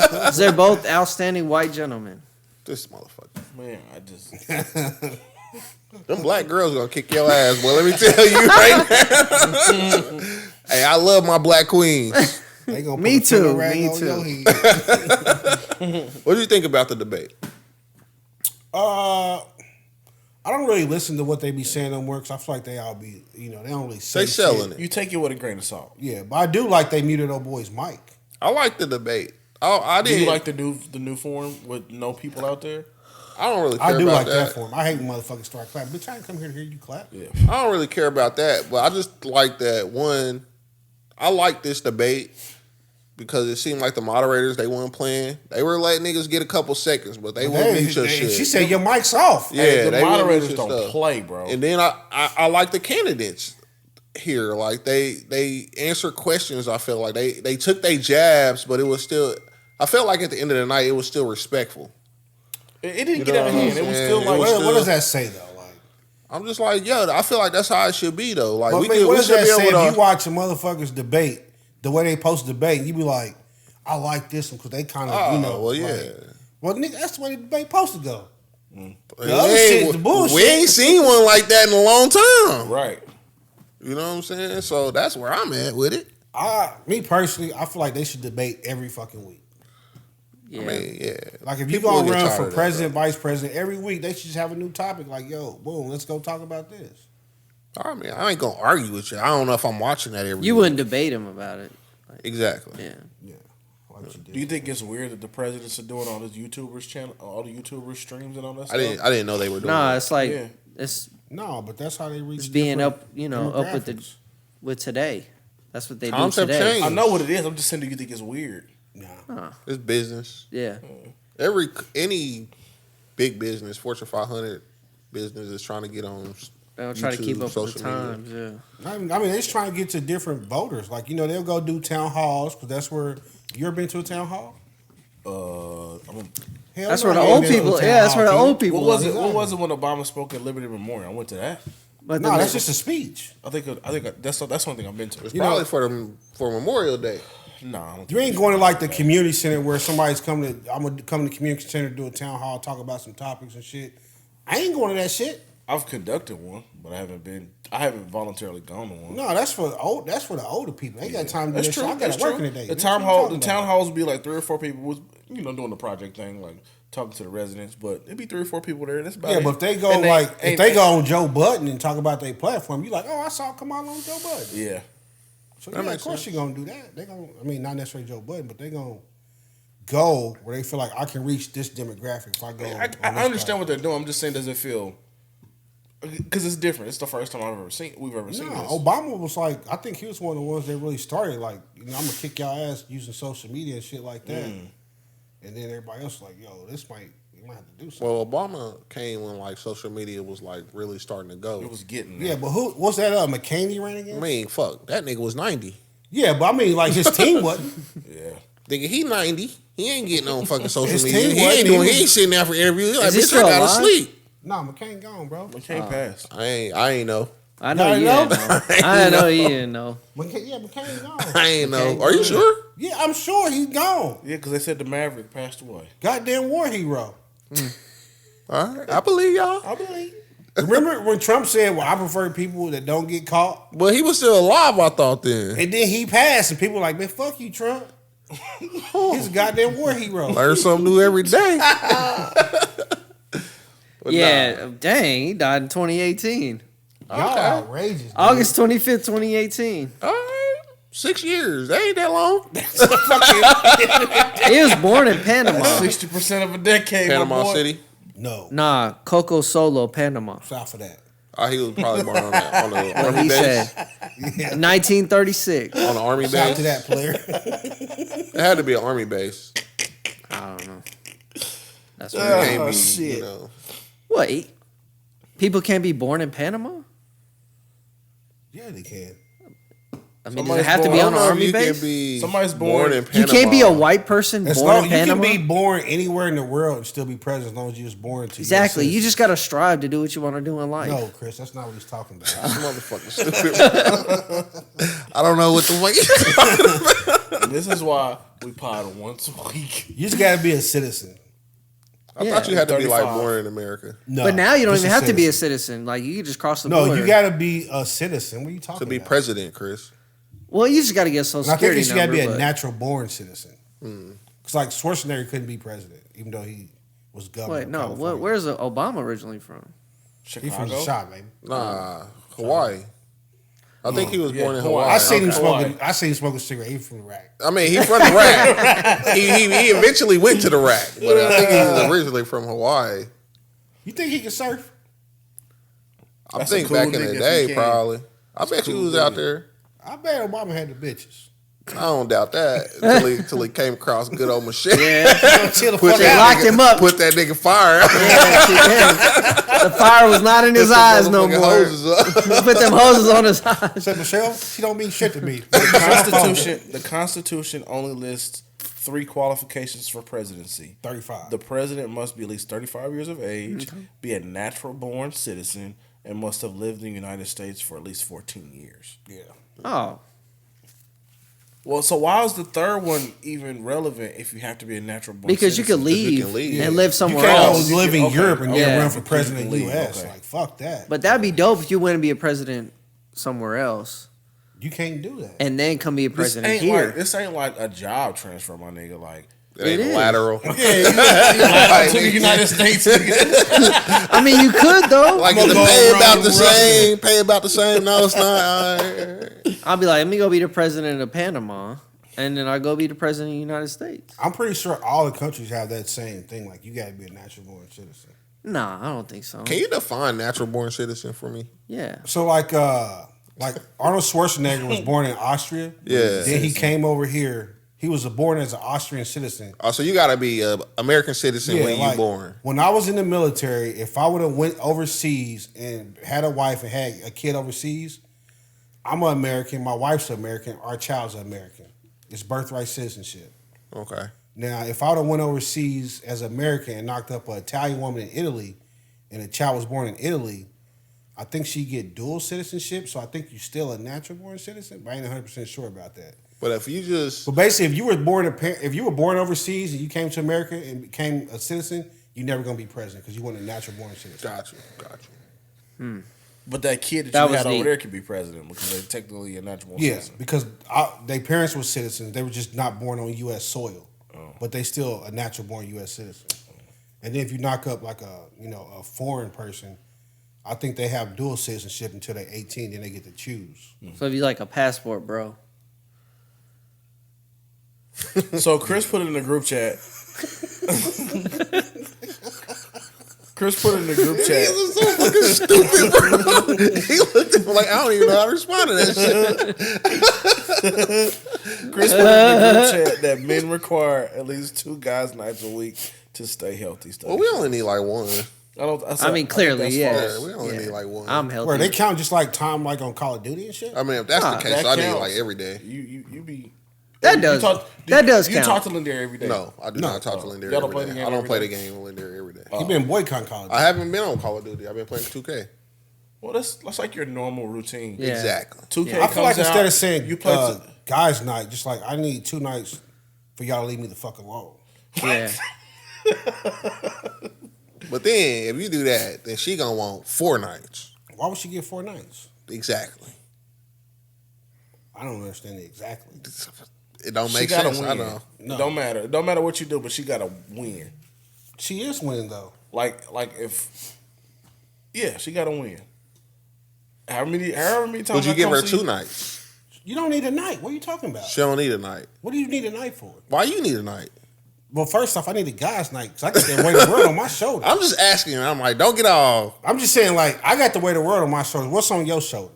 'Cause they're both outstanding white gentlemen. This motherfucker. Man, I just Them black girls gonna kick your ass, boy. Let me tell you right now. Hey, I love my black queens. They gonna Me put a fentanyl too, rag me on too. your head. What do you think about the debate? I don't really listen to what they be saying on work. 'Cause I feel like they all be, they don't really say They selling shit. it. you take it with a grain of salt. Yeah, but I do like they muted old boy's mic. I like the debate. I Do didn't. you like the new form with no people out there? I don't really care I do about like that that. for him. I hate when motherfuckers start clapping. Bitch, I didn't come here to hear you clap. Yeah. I don't really care about that, but I just like that one. I like this debate because it seemed like the moderators they weren't playing. They were letting niggas get a couple seconds, but they wouldn't mute your shit. She said your mic's off. Yeah, Hey, the they wouldn't moderators mute your don't stuff. play, bro. And then I like the candidates here. Like they answer questions. I feel like they took their jabs, but it was still. I felt like at the end of the night it was still respectful. It didn't You get know out of what I'm hand. It was saying? still It like was What does that say though? Like, I'm just like, yo, I feel like that's how it should be though. Like but, we I mean, could, what we does should that be say able if to. you watch a motherfuckers debate the way they post debate? You be like, I like this one because they kind of, well, yeah. like, well, nigga, that's the way the debate supposed to go. We other shit is the bullshit. We ain't seen one like that in a long time. right. You know what I'm saying? So that's where I'm at with it. Me personally, I feel like they should debate every fucking week. Yeah. I mean, yeah. Like if you People will gonna get run tired for of that, president, vice president, every week they should just have a new topic. Like, yo, boom, let's go talk about this. I mean, I ain't gonna argue with you. I don't know if I'm watching that every. You week. wouldn't debate him about it. Exactly. Yeah. Yeah, like you did. Do you think it's weird that the presidents are doing all this YouTubers channel, all the YouTubers streams and all that I stuff? didn't know they were doing. Nah, that. it's like Yeah. it's No, but that's how they reach. it's being different up with the demographics. with today. That's what they Times do have today. changed. I know what it is. I'm just saying, do you think it's weird? Nah. It's business. Yeah. Any big business, Fortune 500 business is trying to get on. They'll try to keep YouTube, up with the social media. times. Yeah. I mean, they're just trying to get to different voters. Like, they'll go do town halls because that's where you ever been to a town hall. Hell That's no, where the I ain't old been to a people. town Yeah, that's hall, where the Pete. old people. What was are. it? What was it when Obama spoke at Liberty Memorial? I went to that. But No, then that's they- just a speech. I think that's one thing I've been to. It's probably for Memorial Day. Nah, I don't You ain't going to like the community center where somebody's coming to. I'm gonna come to the community center to do a town hall, talk about some topics and shit. I ain't going to that shit. I've conducted one, but I haven't voluntarily gone to one. No, that's for the old. That's for the older people. They got time to do That's that true. shit. I got That's to work true. in the day. The That's town what I'm hall, talking the town about. halls would be like 3 or 4 people was doing the project thing, like talking to the residents. But it'd be 3 or 4 people there. That's about Yeah, it. but if they go And if they go on Joe Budden and talk about their platform, you like, oh, I saw Kamala on Joe Budden. yeah, So That yeah, of makes course sense. you're gonna do that. They gonna, I mean, not necessarily Joe Budden, but they gonna go where they feel like I can reach this demographic if I go. I understand what they're doing. I'm just saying, does it feel? Because it's different. It's the first time we've ever seen No, this. Obama was like, I think he was one of the ones that really started. Like, I'm gonna kick y'all ass using social media and shit like that. And then everybody else was like, yo, you might have to do something. Well, Obama came when like social media was like really starting to go. It was getting Yeah, but what's that? McCain ran I against? mean, fuck, that nigga was 90. Yeah, but I mean, like his team wasn't. Yeah. Nigga, he 90. He ain't getting on fucking social His media. team He ain't wasn't. he ain't sitting there for interviews. He like, Is he bitch, I still gotta alive? sleep. Nah, McCain gone, bro. McCain passed. I ain't know. I know Y'all you know? didn't know. I know you didn't know. McCain gone. I ain't know. Okay. Are you sure? Yeah, I'm sure he's gone. Yeah, because they said the Maverick passed away. Goddamn war hero. All right, I believe y'all. I believe. Remember when Trump said, "Well, I prefer people that don't get caught," But he was still alive, I thought then. and then he passed, and people were like, "Man, fuck you, Trump." He's a goddamn war hero. Learn something new every day. But Yeah, dang, he died in 2018. Y'all Okay. outrageous. dude. August 25th, 2018. All right, 6 years. That ain't that long. He was born in Panama. 60% of a decade. Panama my boy. City. No, Nah, Coco Solo, Panama. south of that. Oh, he was probably born on the What army he base. said. 1936. On the army South base. to that player. It had to be an army base. I don't know. That's It weird. can't be, shit. you know. Wait, people can't be born in Panama? Yeah, they can. I mean, does Somebody's it have to born- be I on don't an know if army you base? can be Somebody's born- in You Panama. can't be a white person As born long in you Panama. can be born anywhere in the world and still be president as long as you was born to. Exactly. US You just got to strive to do what you want to do in life. No, Chris, that's not what he's talking about. This motherfucker stupid. I don't know what the fuck. This is why we pod once a week. You just got to be a citizen. I thought you had to be like 35. born in America No, But now you don't just even have to be a citizen. citizen. Like, you can just cross the No, border. you got to be a citizen. What are you talking to be about? president, Chris. Well, you just got to get a social And I think security you got to number. be a but- natural born citizen. Because like Schwarzenegger couldn't be president, even though he was governor. Wait, of no. California. Where's Obama originally from? He from the Chicago. shop, baby. Nah, Hawaii. I think he was yeah, born in Hawaii. Hawaii. I seen him Hawaii. smoking. I seen him smoking a cigarette. He from the rack. I mean, he's from the rack. he eventually went to the rack, but I think he was originally from Hawaii. You think he can surf? I That's a think cool back in nigga the if day, he can. probably. I bet you cool was out nigga. there. I bet Obama had the bitches. I don't doubt that until he came across good old machine. Yeah. Chill the Put fuck that out. locked nigga- him up. Put that nigga fire. The fire was not in his eyes no Motherfucking more. hoses up. Put them hoses on his eyes. Said Michelle, she don't mean shit to me. The Constitution only lists 3 qualifications for presidency. 35. The president must be at least 35 years of age, be a natural born citizen, and must have lived in the United States for at least 14 years. Yeah. Oh, Well, so why is the third one even relevant if you have to be a natural born because you citizen? could leave, can leave. and live You somewhere can't else. always live in Okay, Europe and okay. then Yeah. run for president of the You can leave, U.S. okay. Like, fuck that. But that'd be dope if you went and be a president somewhere else, You can't do that. and then come be a This president ain't here. like this ain't like a job transfer, my nigga. Like It ain't It is. lateral. to the United States. nigga. I mean, you could though. Like I'm the gonna pay go about around the the same. Pay about the same. No, it's not. I'll be like, let me go be the president of Panama, and then I go be the president of the United States. I'm pretty sure all the countries have that same thing. Like, you got to be a natural born citizen. Nah, I don't think so. Can you define natural born citizen for me? Yeah. So, like Arnold Schwarzenegger was born in Austria. Yeah. Then he came over here. He was born as an Austrian citizen. Oh, so you got to be a American citizen when you like, born. When I was in the military, if I would have went overseas and had a wife and had a kid overseas, I'm an American. My wife's an American. Our child's an American. It's birthright citizenship. Okay. Now, if I would have went overseas as an American and knocked up an Italian woman in Italy, and the child was born in Italy, I think she'd get dual citizenship. So I think you're still a natural born citizen, but I ain't 100% sure about that. But if you just But basically, if you were born overseas and you came to America and became a citizen, you're never gonna be president because you weren't a natural born citizen. got you. But that kid that, That you was had over neat. there could be president because they're technically a natural born Yeah, citizen. because their parents were citizens. They were just not born on U.S. soil, but they still a natural born U.S. citizen. And then if you knock up like a foreign person, I think they have dual citizenship until they're 18. Then they get to choose. So if you like a passport, bro. So Chris put it in the group chat. Chris put it in the group He chat. was so fucking stupid, bro. He looked at me like, I don't even know how to respond to that shit. Chris put it in the group chat that men require at least 2 guys' nights a week to stay healthy. Well, we only need like one. I mean, clearly, think yeah. that's Yeah, we only need like one. I'm healthy. Where they count just like time like on Call of Duty and shit. I mean, if that's the case, that I need counts. like every day. You be That you does- talk- that does You count. talk to Lindare every day. No, I do No. not talk to Lindare Y'all don't every play the day. game I don't every play day? the game with Lindare every day. He been boycotting Call of Duty. I haven't been on Call of Duty. I've been playing 2K. Well, that's like your normal routine. Yeah. Exactly. 2K I feel like comes instead out, of saying you play guys' night, just like I need 2 nights for y'all to leave me the fuck alone. Yeah. But then if you do that, then she gonna want 4 nights. Why would she get 4 nights? Exactly. I don't understand it exactly. It don't she make gotta sense. win. I know. No. It don't matter. It don't matter what you do, but she gotta win. She is winning though. Like if she gotta win. However many times. Would you I give come her see 2 you- nights? You don't need a night. What are you talking about? She don't need a night. What do you need a night for? Why you need a night? Well, first off, I need a guy's night because I got the weight of the world on my shoulders. I'm just asking. I'm like, don't get all. I'm just saying, like, I got the weight of the world on my shoulders. What's on your shoulders?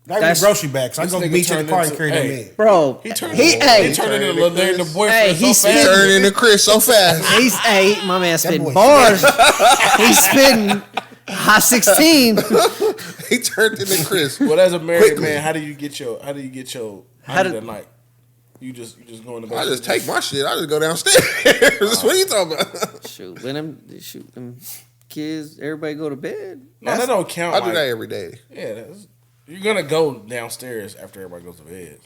Not even That's- grocery bags. I This go nigga meet you at turned the car and into- carry them hey. in. Bro, He turned he into Hey, Lindare and the boyfriend Hey, so he's fast. Turn into Chris so fast. my man spitting boy- bars. He's spitting hot 16. He turned into Chris. Well, as a married Quickly. man, how do you get your How end do- of the night? You just go in the bed. I just take my shit. I just go downstairs. What are you talking about? Shoot, them kids, everybody go to bed. No, that don't count. I do like- that every day. Yeah, you're gonna go downstairs after everybody goes to bed,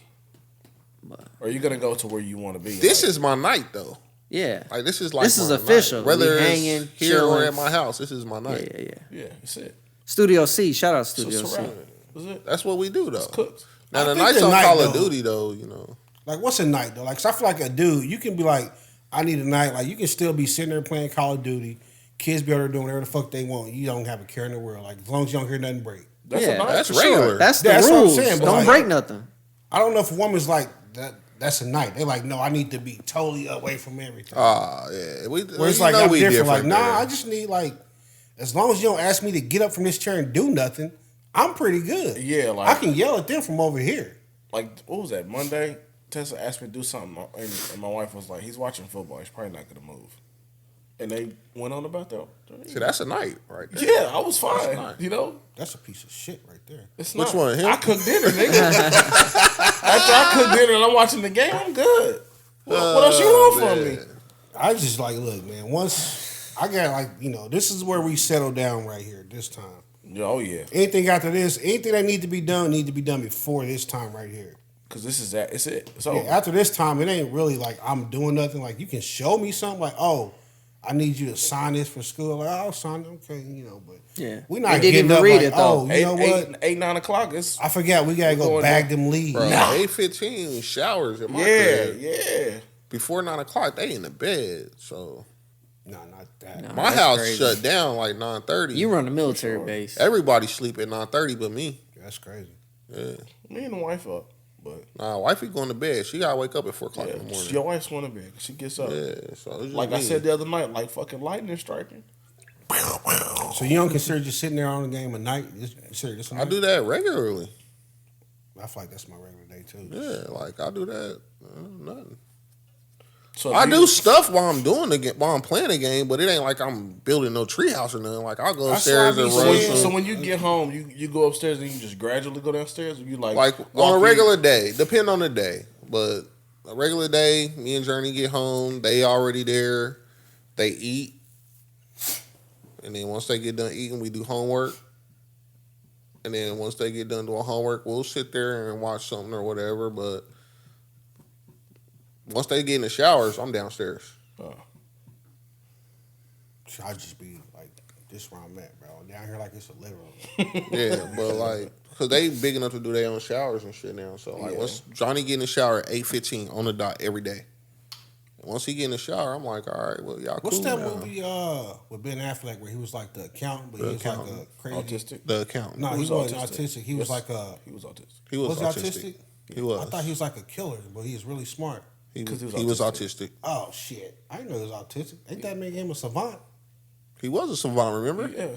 or you're gonna go to where you want to be. This is my night though. Yeah. Like this is like This is my official. night. Whether We it's hanging, here or chilling. at my house, this is my Yeah, night. yeah, yeah. yeah, that's it. Studio C. Shout out So Studio C. surrounded. That's it. That's what we do though. It's cooked. Now I the think nights the on night, Call of though- Duty though, you know. Like, what's a night though? Like, 'cause I feel like a dude, you can be like, I need a night. Like, you can still be sitting there playing Call of Duty. Kids be out there doing whatever the fuck they want. You don't have a care in the world. Like, as long as you don't hear nothing break. That's Yeah, a night. that's for sure. regular. That's the Yeah, that's what I'm rules. saying, but Don't like- break nothing. I don't know if a woman's like that. That's a night. They're like, no, I need to be totally away from everything. Yeah. Where it's you like, know I'm we different. Like, nah, there. I just need like, as long as you don't ask me to get up from this chair and do nothing, I'm pretty good. Yeah, like- I can yell at them from over here. Like, what was that? Monday, Tessa asked me to do something, and my wife was like, "He's watching football. He's probably not gonna move." And they went on about that. See, that's a night right there. Yeah, I was fine. nice. You know, That's a piece of shit right there. it's Which not. one, him? I cooked dinner, nigga. After I cooked dinner and I'm watching the game, I'm good. What else you want from me? I just like, look, man, once I got like, this is where we settle down right here this time. Oh yeah, Anything after this, anything that need to be done before this time right here. because this is that. It's it. It's Yeah, over. after this time, it ain't really like I'm doing nothing. Like, you can show me something like, oh, I need you to sign this for school. Like, I'll sign it, okay, but Yeah. we're They not didn't getting even up read like, it, though. oh, you know what? 9 o'clock. It's I forgot we gotta We're go going bag down. them leaves. Bro, Nah. 8:15 showers in my yeah, crib. yeah. Before 9 o'clock, they in the bed. So No, not that. No. my that's house crazy. shut down like 9:30. You run a military base. Everybody sleep at 9:30 but me. That's crazy. Yeah. Me and the wife up, but Nah, wifey going to bed. She gotta wake up at 4 o'clock in the yeah, morning. your wife's one of it. She gets up. Yeah, so it's just Like I me. said the other night, like fucking lightning striking. So you don't consider just sitting there on the game a night? Just consider this a night? I do that regularly. I feel like that's my regular day too. Yeah, like I do that. Nothing. So I if do you- stuff while I'm doing the game, while I'm playing the game, but it ain't like I'm building no treehouse or nothing. Like I'll go That's upstairs what I and be run saying. some. So when you get home, you go upstairs and you just gradually go downstairs, or you like On walk a in- regular day, depend on the day, but a regular day, me and Journey get home, they already there, they eat, and then once they get done eating, we do homework, and then once they get done doing homework, we'll sit there and watch something or whatever. But once they get in the showers, I'm downstairs. Oh. So I just be like, this where I'm at, bro. Down here like it's a living room. Yeah, but like, cause they big enough to do their own showers and shit now. So like, Yeah. once Johnny get in the shower at 8:15 on the dot every day. And once he get in the shower, I'm like, all right, well y'all What's cool that now. movie with Ben Affleck where he was like the accountant, but he The was accountant. like a crazy. Autistic. The accountant. No, he was wasn't autistic. autistic. He was Yes. like a. He was autistic. He was Was he autistic. autistic? He was. I thought he was like a killer, but he was really smart. He 'Cause was, he was autistic. Oh shit! I didn't know he was autistic. Ain't that make him a savant? He was a savant, remember? Yeah.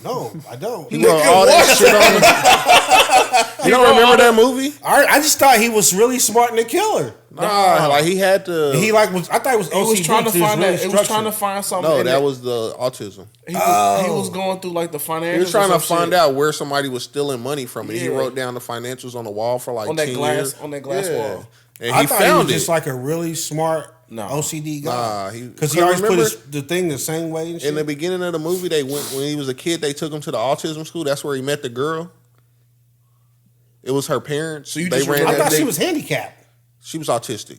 No, I don't. He wrote all that shit on the... You don't remember that movie? I just thought he was really smart and a killer. Nah, like he had to... He like was. I thought it was He was OCD. trying to too. It was find really that. It was trying to structured. find something. No, in that it. was the autism. He was going through like the financials. He was trying or to some find shit. out where somebody was stealing money from, and he Yeah. wrote down the financials on the wall for like On that 10 glass- years. on that glass wall. And I he thought he found was it. just like a really smart No. OCD Nah, guy. he- Because he always put remember- the thing the same way and shit. In the beginning of the movie, they went when he was a kid. They took him to the autism school. That's where he met the girl. It was her parents. So you they just ran I that thought she thing- was handicapped. She was autistic.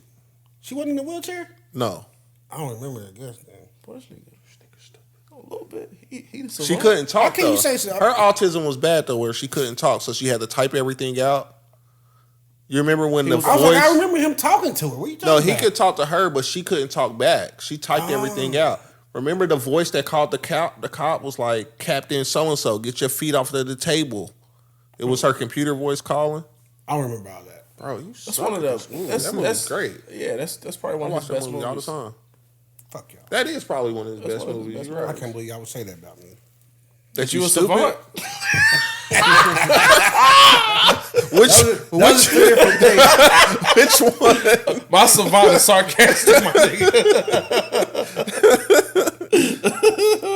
She wasn't in a wheelchair. No, I don't remember. I guess. Man. Boy, this nigga stupid. A little bit. He the she savant. couldn't talk. How can though. you say so? Her autism was bad though, where she couldn't talk, so she had to type everything out. You remember when the I was voice? like, I remember him talking to her. What are you talking No, about? he could talk to her, but she couldn't talk back. She typed everything out. Remember the voice that called the cop? The cop was like, Captain so-and-so, get your feet off the table. It was her computer voice calling. I don't remember all that. Bro, you That's suck one of at those. this movie. That's That movie's great. Yeah, that's probably I one watch of his that best movie all the movies. time. Fuck y'all. That is probably one of his best one of his movies. best You're right. I can't believe y'all would say that about me. That You you a stupid? savant? Which That's two different things. which one? My savant is sarcastic, my nigga.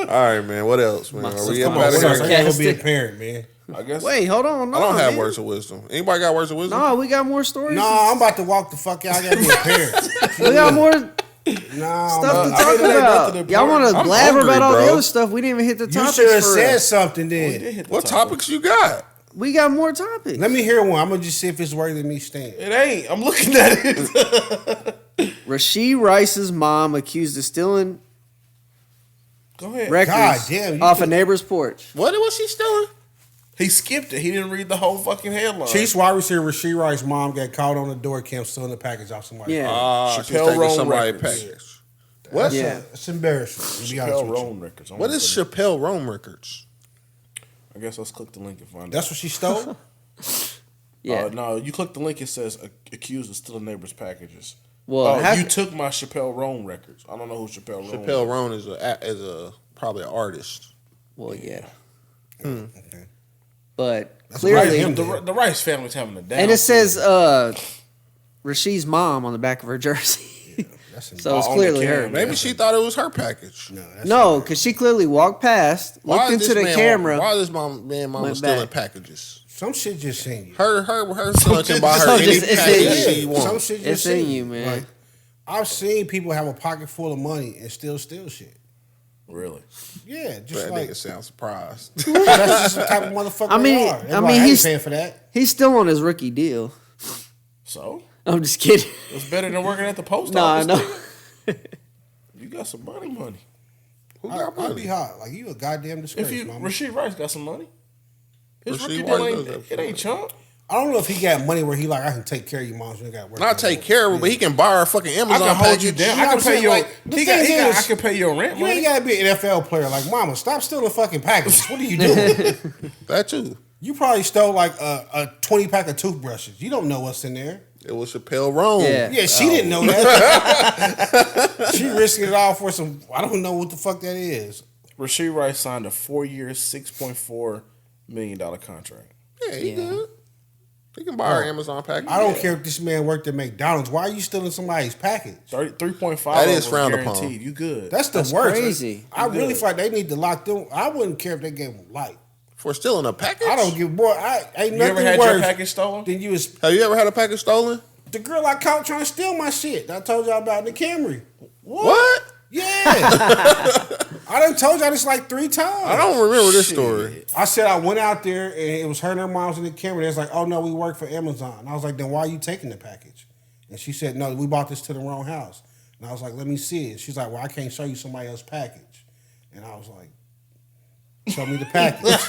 All right, man. What else, man? My Are we savant up out of What else? here? I gotta go be a Sarcastic. parent, man. I guess. Wait, hold on. No, I don't have man. words of wisdom. Anybody got words of wisdom? No, we got more stories. No, I'm about to walk the fuck out. I gotta be a parent. We got more No, stuff to I mean, talk it ain't about. nothing Y'all want to I'm blabber hungry, about all the bro. other stuff? We didn't even hit the you topics should have for real. said something We then. did hit the What topic. topics you got? We got more topics. Let me hear one. I'm gonna just see if it's worthy of me staying. It ain't. I'm looking at it. Rasheed Rice's mom accused of stealing Go ahead. records God damn, you off a could- neighbor's porch. What was she stealing? He skipped it. He didn't read the whole fucking headline. Chiefs wide receiver Rasheed Rice's mom got caught on the door cam stealing the package off somebody. Yeah. She's Chappelle taking Roan somebody's Records. package. What? Yeah. It's embarrassing. To be honest Chappelle with you. Roan Records. What is Chappelle Rome Records? I guess let's click the link and find That's what she stole. Yeah. No, you click the link. It says accused of stealing neighbors' packages. Well, how- you took my Chappelle Roan records. I don't know who Chappelle Roan. Chappelle Roan is a probably an artist. Well, yeah. Okay. But That's clearly, right. The Rice family's having a down. and it says Rasheed's mom on the back of her jersey. That's So it's on the clearly cam, her. yeah. Maybe she thought it was her package. no, that's No, because she clearly walked past, Why looked is into this the man- camera. Why is this mama went stealing back. packages? some shit just in you. Her son can buy her So any just- it's package in she Some wants. shit It's just in you, man. Like, I've seen people have a pocket full of money and still steal shit. Really? Yeah, just That like nigga sounds surprised. that's just the type of motherfucker I mean- they are. They're I like, mean, I ain't he's- paying for that. He's still on his rookie deal. So I'm just kidding. it's better than working at the post No, I office. know. You got some money. Who got I'd be money? hot. Like you a goddamn disgrace, If you mama. Rasheed Rice got some money. His Rasheed rookie Rice deal does ain't have it ain't chump. I don't know if he got money where he like I can take care of you, moms. You ain't got to work. Not take care of her, but he can buy her a fucking I Amazon can hold you package. down. You know I what can I'm pay saying? your. Like, the he got. thing I is, can pay your rent You ain't money. gotta be an NFL player. Like, mama, stop stealing fucking packages. What are you doing? That too. You probably stole like a 20 pack of toothbrushes. You don't know what's in there. It was Chappelle Roan. Yeah. Yeah, she didn't know that. She risking it all for some. I don't know what the fuck that is. Rasheed Rice signed a 4-year, $6.4 million contract. Yeah, he Yeah. good. He can buy her Amazon package. I don't care if this man worked at McDonald's. Why are you stealing somebody's package? 3.5. That is was frowned upon. guaranteed. You good? That's the That's worst. crazy. I really good. feel like they need to lock them. I wouldn't care if they gave them life. For stealing a package? I don't give boy. I ain't you ever nothing had your worse package stolen? than you was Have you ever had a package stolen? the girl I caught trying to steal my shit. That I told y'all about in the Camry. What? Yeah, I done told y'all this like 3 times. I don't remember this story. I said I went out there and it was her and her mom's in the camera. They was like, "Oh no, we work for Amazon." And I was like, "Then why are you taking the package?" And she said, "No, we bought this to the wrong house." And I was like, "Let me see it." She's like, "Well, I can't show you somebody else's package." And I was like, "Show me the package."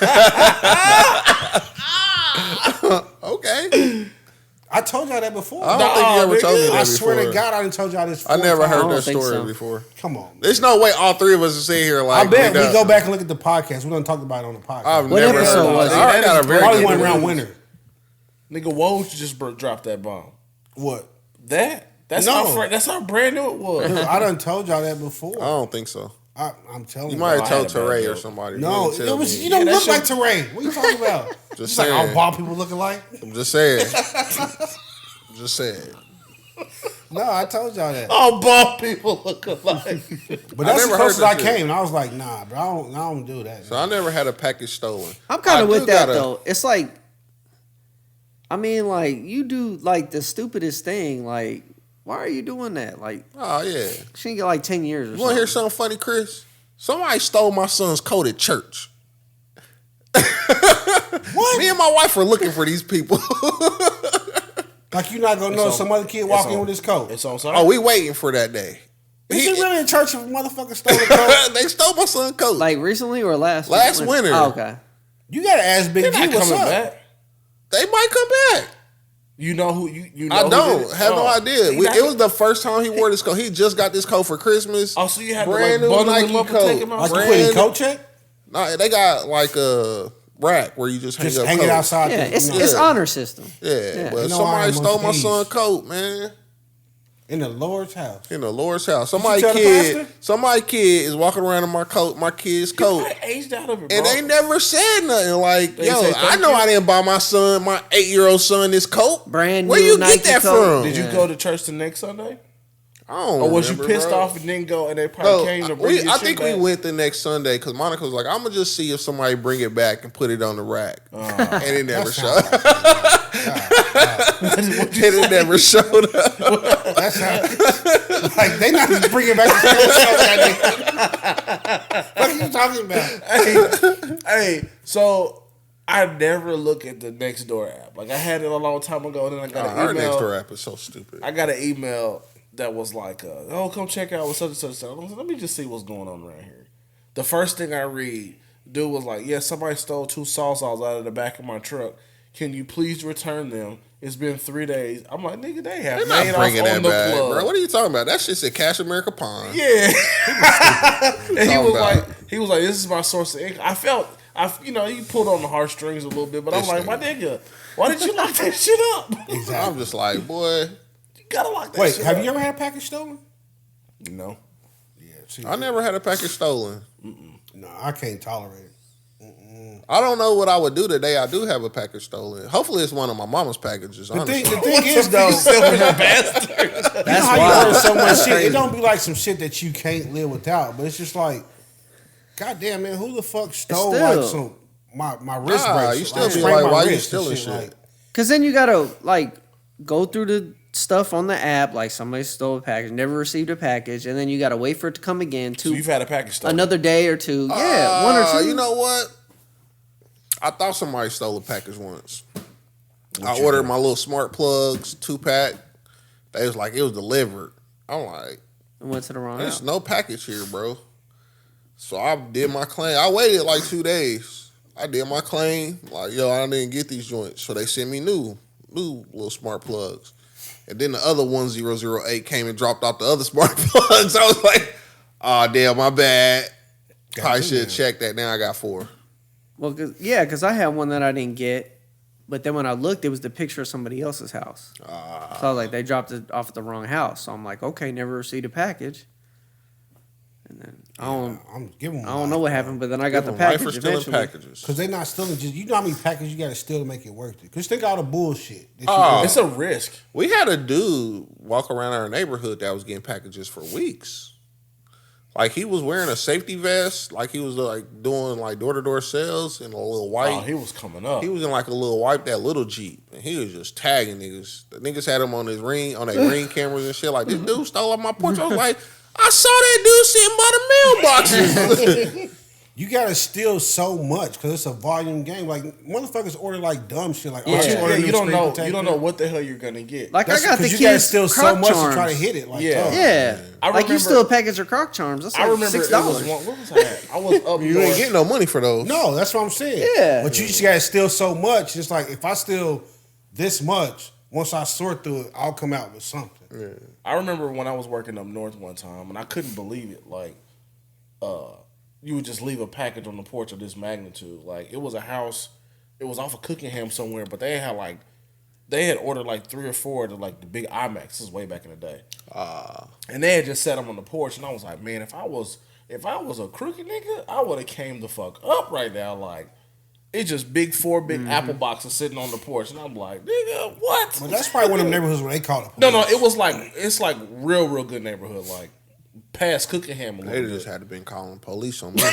Okay. I told y'all that before. I don't think you ever told me that I swear before. to God, I didn't told y'all this. I 4 never times. heard don't that think story so. before. Come on. There's no way all three of us is sitting here like I bet we nigga, go back and look at the podcast. We don't talk about it on the podcast. I've What never episode heard was of it? I got a very Probably good one memory. round winner. Nigga, Woj just dropped that bomb. What? That That's No. how that's how brand new it was. I done told y'all that before. I don't think so. I'm telling you. You might I have had told a bad Teray or joke. somebody. No, You didn't tell it was me. you don't that look shit- like Teray. What are you talking about? Just It's like saying. all bald people looking like. I'm just saying. Just saying. No, I told y'all that. All bald people look alike. But that's never the closest heard I that shit. came, and I was like, nah, bro, I don't do that. So I never had a package stolen. I'm kind I of do with that gotta- though. It's like, I mean, like you do like the stupidest thing. Like, why are you doing that? Like, Oh yeah. she ain't get like 10 years or You something. want to hear something funny, Chris? Somebody stole my son's coat at church. What? Me and my wife were looking for these people. Like you not gonna know on- some other kid it's walking in on- with his coat. It's on site. Oh, we waiting for that day. Is it really in church if a motherfucker stole a coat? They stole my son's coat. Like recently or last winter. Oh, okay. You gotta ask Big They're G not what's coming up. back. They might come back. You know who you know I who don't did it? have no Oh. idea. See, that- It was the first time he wore this coat. He just got this coat for Christmas. Oh, so you had brand to new like bundle Nike him up coat. and take him out? Like you Brand put in new- coat check, No, they got like a rack where you just hang just up hang coats. it outside. Yeah, the, it's you know, it's honor system. Yeah, but You know, somebody iron stole my most son's days. coat, man. in the Lord's house. In the Lord's house. tell the pastor? Somebody kid is walking around in my kid's You coat. probably aged out of it, bro. And they never said nothing. Like, They yo, say I thank know you? I didn't buy my 8-year-old son this coat. Brand Where new you Nike get that coat. from? Did you Yeah. go to church the next Sunday? I don't Or was you remember, pissed bro. off and didn't go and they probably No, came to bring your I shit think back? we went the next Sunday because Monica was like, I'm going to just see if somebody bring it back and put it on the rack. And it never showed up. And it never showed up. That's how. Like they not just bringing back the What are you talking about? Hey, so I never look at the Nextdoor app. Like I had it a long time ago, and then I got Our an next email. door app is so stupid. I got an email that was like, "Oh, come check out with such and such." I was like, let me just see what's going on around here. The first thing I read, dude was like, "Yeah, somebody stole 2 salsas out of the back of my truck. Can you please return them? It's been 3 days." I'm like, "Nigga, they have They're made not off bringing on that the back, plug." bro. What are you talking about? That shit's at Cash America Pond. Yeah, and he Talking was about- like, "This is my source of income." You pulled on the heartstrings a little bit, but I'm This like, nigga. "My nigga, why did you lock that shit up? You I'm just like, boy, gotta lock that Wait, shit have up." you ever had a package stolen? No. Yeah, see, I never had a package stolen. no, I can't tolerate it. I don't know what I would do today. I do have a package stolen. Hopefully, it's one of my mama's packages. The Honestly. thing is though, That's you know how you wild. order so much That's shit. It crazy. don't be like some shit that you can't live without, but it's just like, goddamn man, who the fuck stole Still- like some my wrist Nah, bracelet? you still be sprained like, my why you wrist and stealing shit? like, Cause then you gotta like go through the stuff on the app, like somebody stole a package, never received a package, and then you gotta wait for it to come again So to you've had a package stolen. another day or two. Yeah, 1 or 2. You know what? I thought somebody stole a package once. I you ordered do? my little smart plugs 2-pack. They was like, it was delivered. I'm like, I went to the wrong there's house. no package here, bro. So I did my claim. I waited like 2 days. I did my claim. Like, yo, I didn't get these joints. So they sent me new little smart plugs. And then the other 1008 came and dropped off the other smart plugs. I was like, oh, damn, my bad. Probably should have checked that. Now I got 4. Well, cause I had one that I didn't get, but then when I looked, it was the picture of somebody else's house. So I was like, they dropped it off at the wrong house. So I'm like, okay, never received a package. And then I I'm giving. don't know what happened, but then I got the Right package for stealing eventually. packages. Because they're not stealing. Just you know how many packages you got to steal to make it worth it. Because think of all the bullshit. That you Oh. order. It's a risk. We had a dude walk around our neighborhood that was getting packages for weeks. Like he was wearing a safety vest, like he was like doing like door-to-door sales in a little white. Oh, he was coming up. He was in like a little wipe that little Jeep, and he was just tagging niggas. The niggas had him on his their ring cameras and shit. Like this dude stole off my porch. I was like, I saw that dude sitting by the mailboxes. You gotta steal so much because it's a volume game. Like motherfuckers order like dumb shit. Like, Yeah. I should order you new don't screen know. protector. You don't know what the hell you're gonna get. Like That's I got the because you gotta kids steal so Croc much charms. to try to hit it. Like, Yeah. tough. Yeah, I like you remember- steal a package of Croc charms. That's like I remember $6. it was one. What was that? I was up You north. ain't getting no money for those. No, that's what I'm saying. Yeah. But you just gotta steal so much. It's like if I steal this much, once I sort through it, I'll come out with something. I remember when I was working up north one time, and I couldn't believe it. Like, you would just leave a package on the porch of this magnitude. Like, it was a house. It was off of Cookingham somewhere, but they they had ordered like 3 or 4 of the, like the big IMAX. This is way back in the day. And they had just set them on the porch, and I was like, man, if I was a crooked nigga, I would have came the fuck up right now. Like, it's just 4 big apple boxes sitting on the porch, and I'm like, nigga, what? But that's probably one of them neighborhoods where they call it. No, it was like it's like real good neighborhood, like past Cookingham a They little just bit. had to been calling police on me.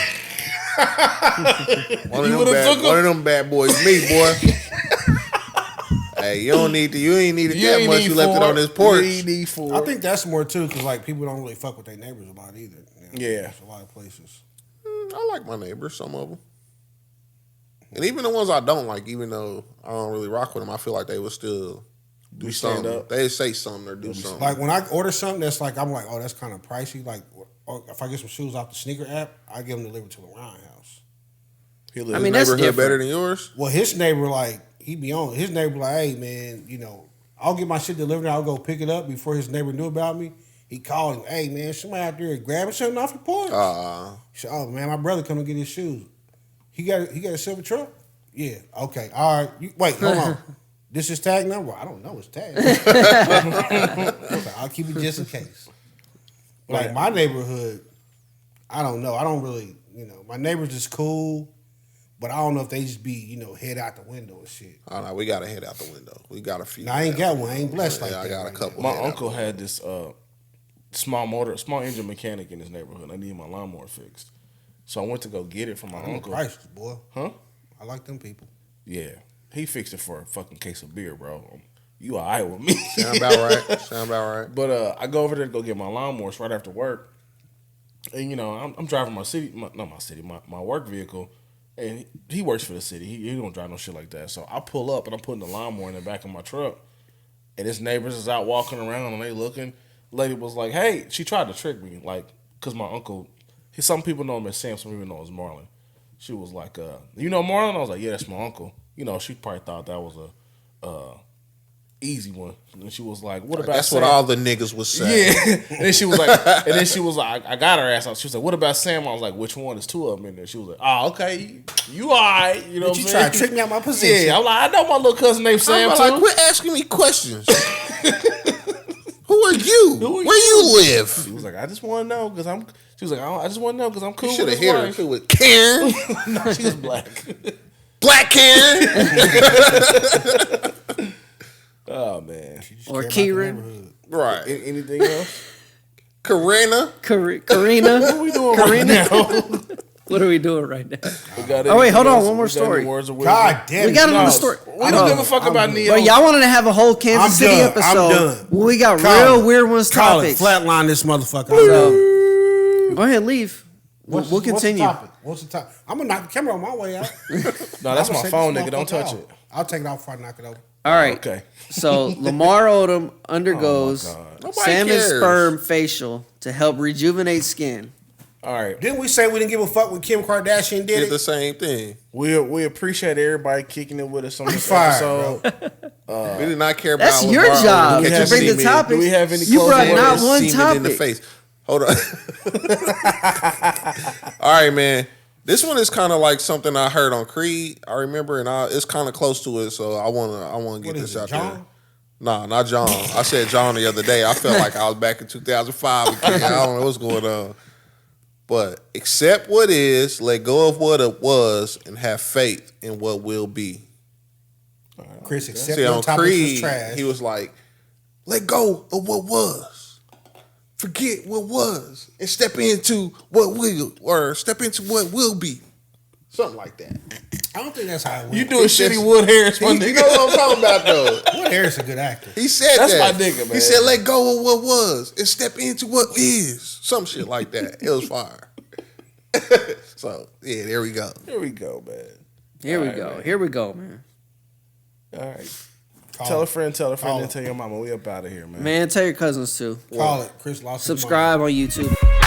one of them bad boys, me, boy. Hey, you ain't need it that much. You left it on this porch. You ain't need 4. I think that's more too, because like people don't really fuck with their neighbors a lot either. You know? Yeah. There's a lot of places. I like my neighbors, some of them. And even the ones I don't like, even though I don't really rock with them, I feel like they would still do stand something. up. They say something or do something. Like when I order something that's like, I'm like, oh, that's kind of pricey. Like, or if I get some shoes off the sneaker app, I get them delivered to the Ryan house. He I lives mean, that's neighborhood different. better than yours? Well, his neighbor, like, he be on. His neighbor, like, hey, man, you know, I'll get my shit delivered. I'll go pick it up before his neighbor knew about me. He called him, hey, man, somebody out there grabbing something off your porch. He said, oh, man, my brother come to get his shoes. He got a silver truck? Yeah, okay, all right. Wait, hold on. This is tag number? I don't know his tag. Okay, I'll keep it just in case. Like, my neighborhood, I don't know. I don't really, you know, my neighbors just cool. But I don't know if they just be, you know, head out the window and shit. Oh, no, we got to head out the window. We got a few. Now, I ain't got one. I ain't blessed like Yeah, that. I got a right couple. My head out uncle the had this small engine mechanic in his neighborhood. I needed my lawnmower fixed. So I went to go get it from my window. uncle. Priceless, boy. Huh? I like them people. Yeah. He fixed it for a fucking case of beer, bro. You all right with me. Sound about right. But I go over there to go get my lawnmowers right after work. And, you know, I'm driving my work vehicle. And he works for the city. He don't drive no shit like that. So I pull up and I'm putting the lawnmower in the back of my truck. And his neighbors is out walking around and they looking. Lady was like, hey, she tried to trick me. Like, because my uncle, some people know him as Sam, some people know him as Marlon. She was like, you know Marlon? I was like, yeah, that's my uncle. You know, she probably thought that was a easy one. And she was like, what about That's Sam? what all the niggas would say. Yeah. And then she was like, I got her ass out. She was like, what about Sam? I was like, which one? There's 2 of them in there. She was like, oh, okay. You all right. You know what I'm You saying? try to trick me out my position. Yeah. I'm like, I know my little cousin named Sam I'm too. like, quit asking me questions. Who are you? Where you live? She was like, I just want to know because I'm. She was like, I just want to know because I'm cool You should with have his hit her wife. too with Karen. No, she was black. Black Karen. Oh man. Or Care about the Kieran. neighborhood. Right. Anything else? Karina. Karina. What are we doing right now? What are we doing right now? We got Oh, wait, hold on, anything else? one more We got any story. words of wisdom? God damn We it. got No, another story. We don't give a fuck about Neo. But y'all wanted to have a whole Kansas I'm City done. episode. I'm done. Well, we got Call real it. weird ones Call it. topics. Flatline this motherfucker. So, go ahead and leave. We'll continue. What's the topic? I'm going to knock the camera on my way out. No, that's I'ma my take phone, this nigga. Don't motherfucker touch out. it. I'll take it off before I knock it over. All right. Okay. So Lamar Odom undergoes Oh, my God. Nobody salmon cares. sperm facial to help rejuvenate skin. All right. Didn't we say we didn't give a fuck when Kim Kardashian did Did it? the same thing. We appreciate everybody kicking it with us on this Fired, episode. We did not care about. That's your LeBron job when he to catches bring the semen. topics. Do we have any You closing brought not words? one Semen in the topic. face. Hold on. All right, man. This one is kind of like something I heard on Creed. I remember, and it's kind of close to it. So I want to get What this is it, out John? there. Nah, not John. I said John the other day. I felt like I was back in 2005 again. I don't know what's going on. But accept what is, let go of what it was, and have faith in what will be. Chris, accept See, your on topics Creed, was trash. he was like, let go of what was. Forget what was. And step into what will, or step into what will be. Something like that. I don't think that's how it went. You doing shitty Wood Harris, my You nigga. know what I'm talking about, though. Wood Harris a good actor. He said That's that. my nigga, man. He said, let go of what was and step into what is. Some shit like that. It was fire. So, yeah, there we go. Here we go, man. Here we All right, go. man. Here we go, man. All right. Call Tell a it. friend, Call and it. tell your mama. We up out of here, man. Man, tell your cousins too. Call it. Chris lost his mind. Subscribe on YouTube.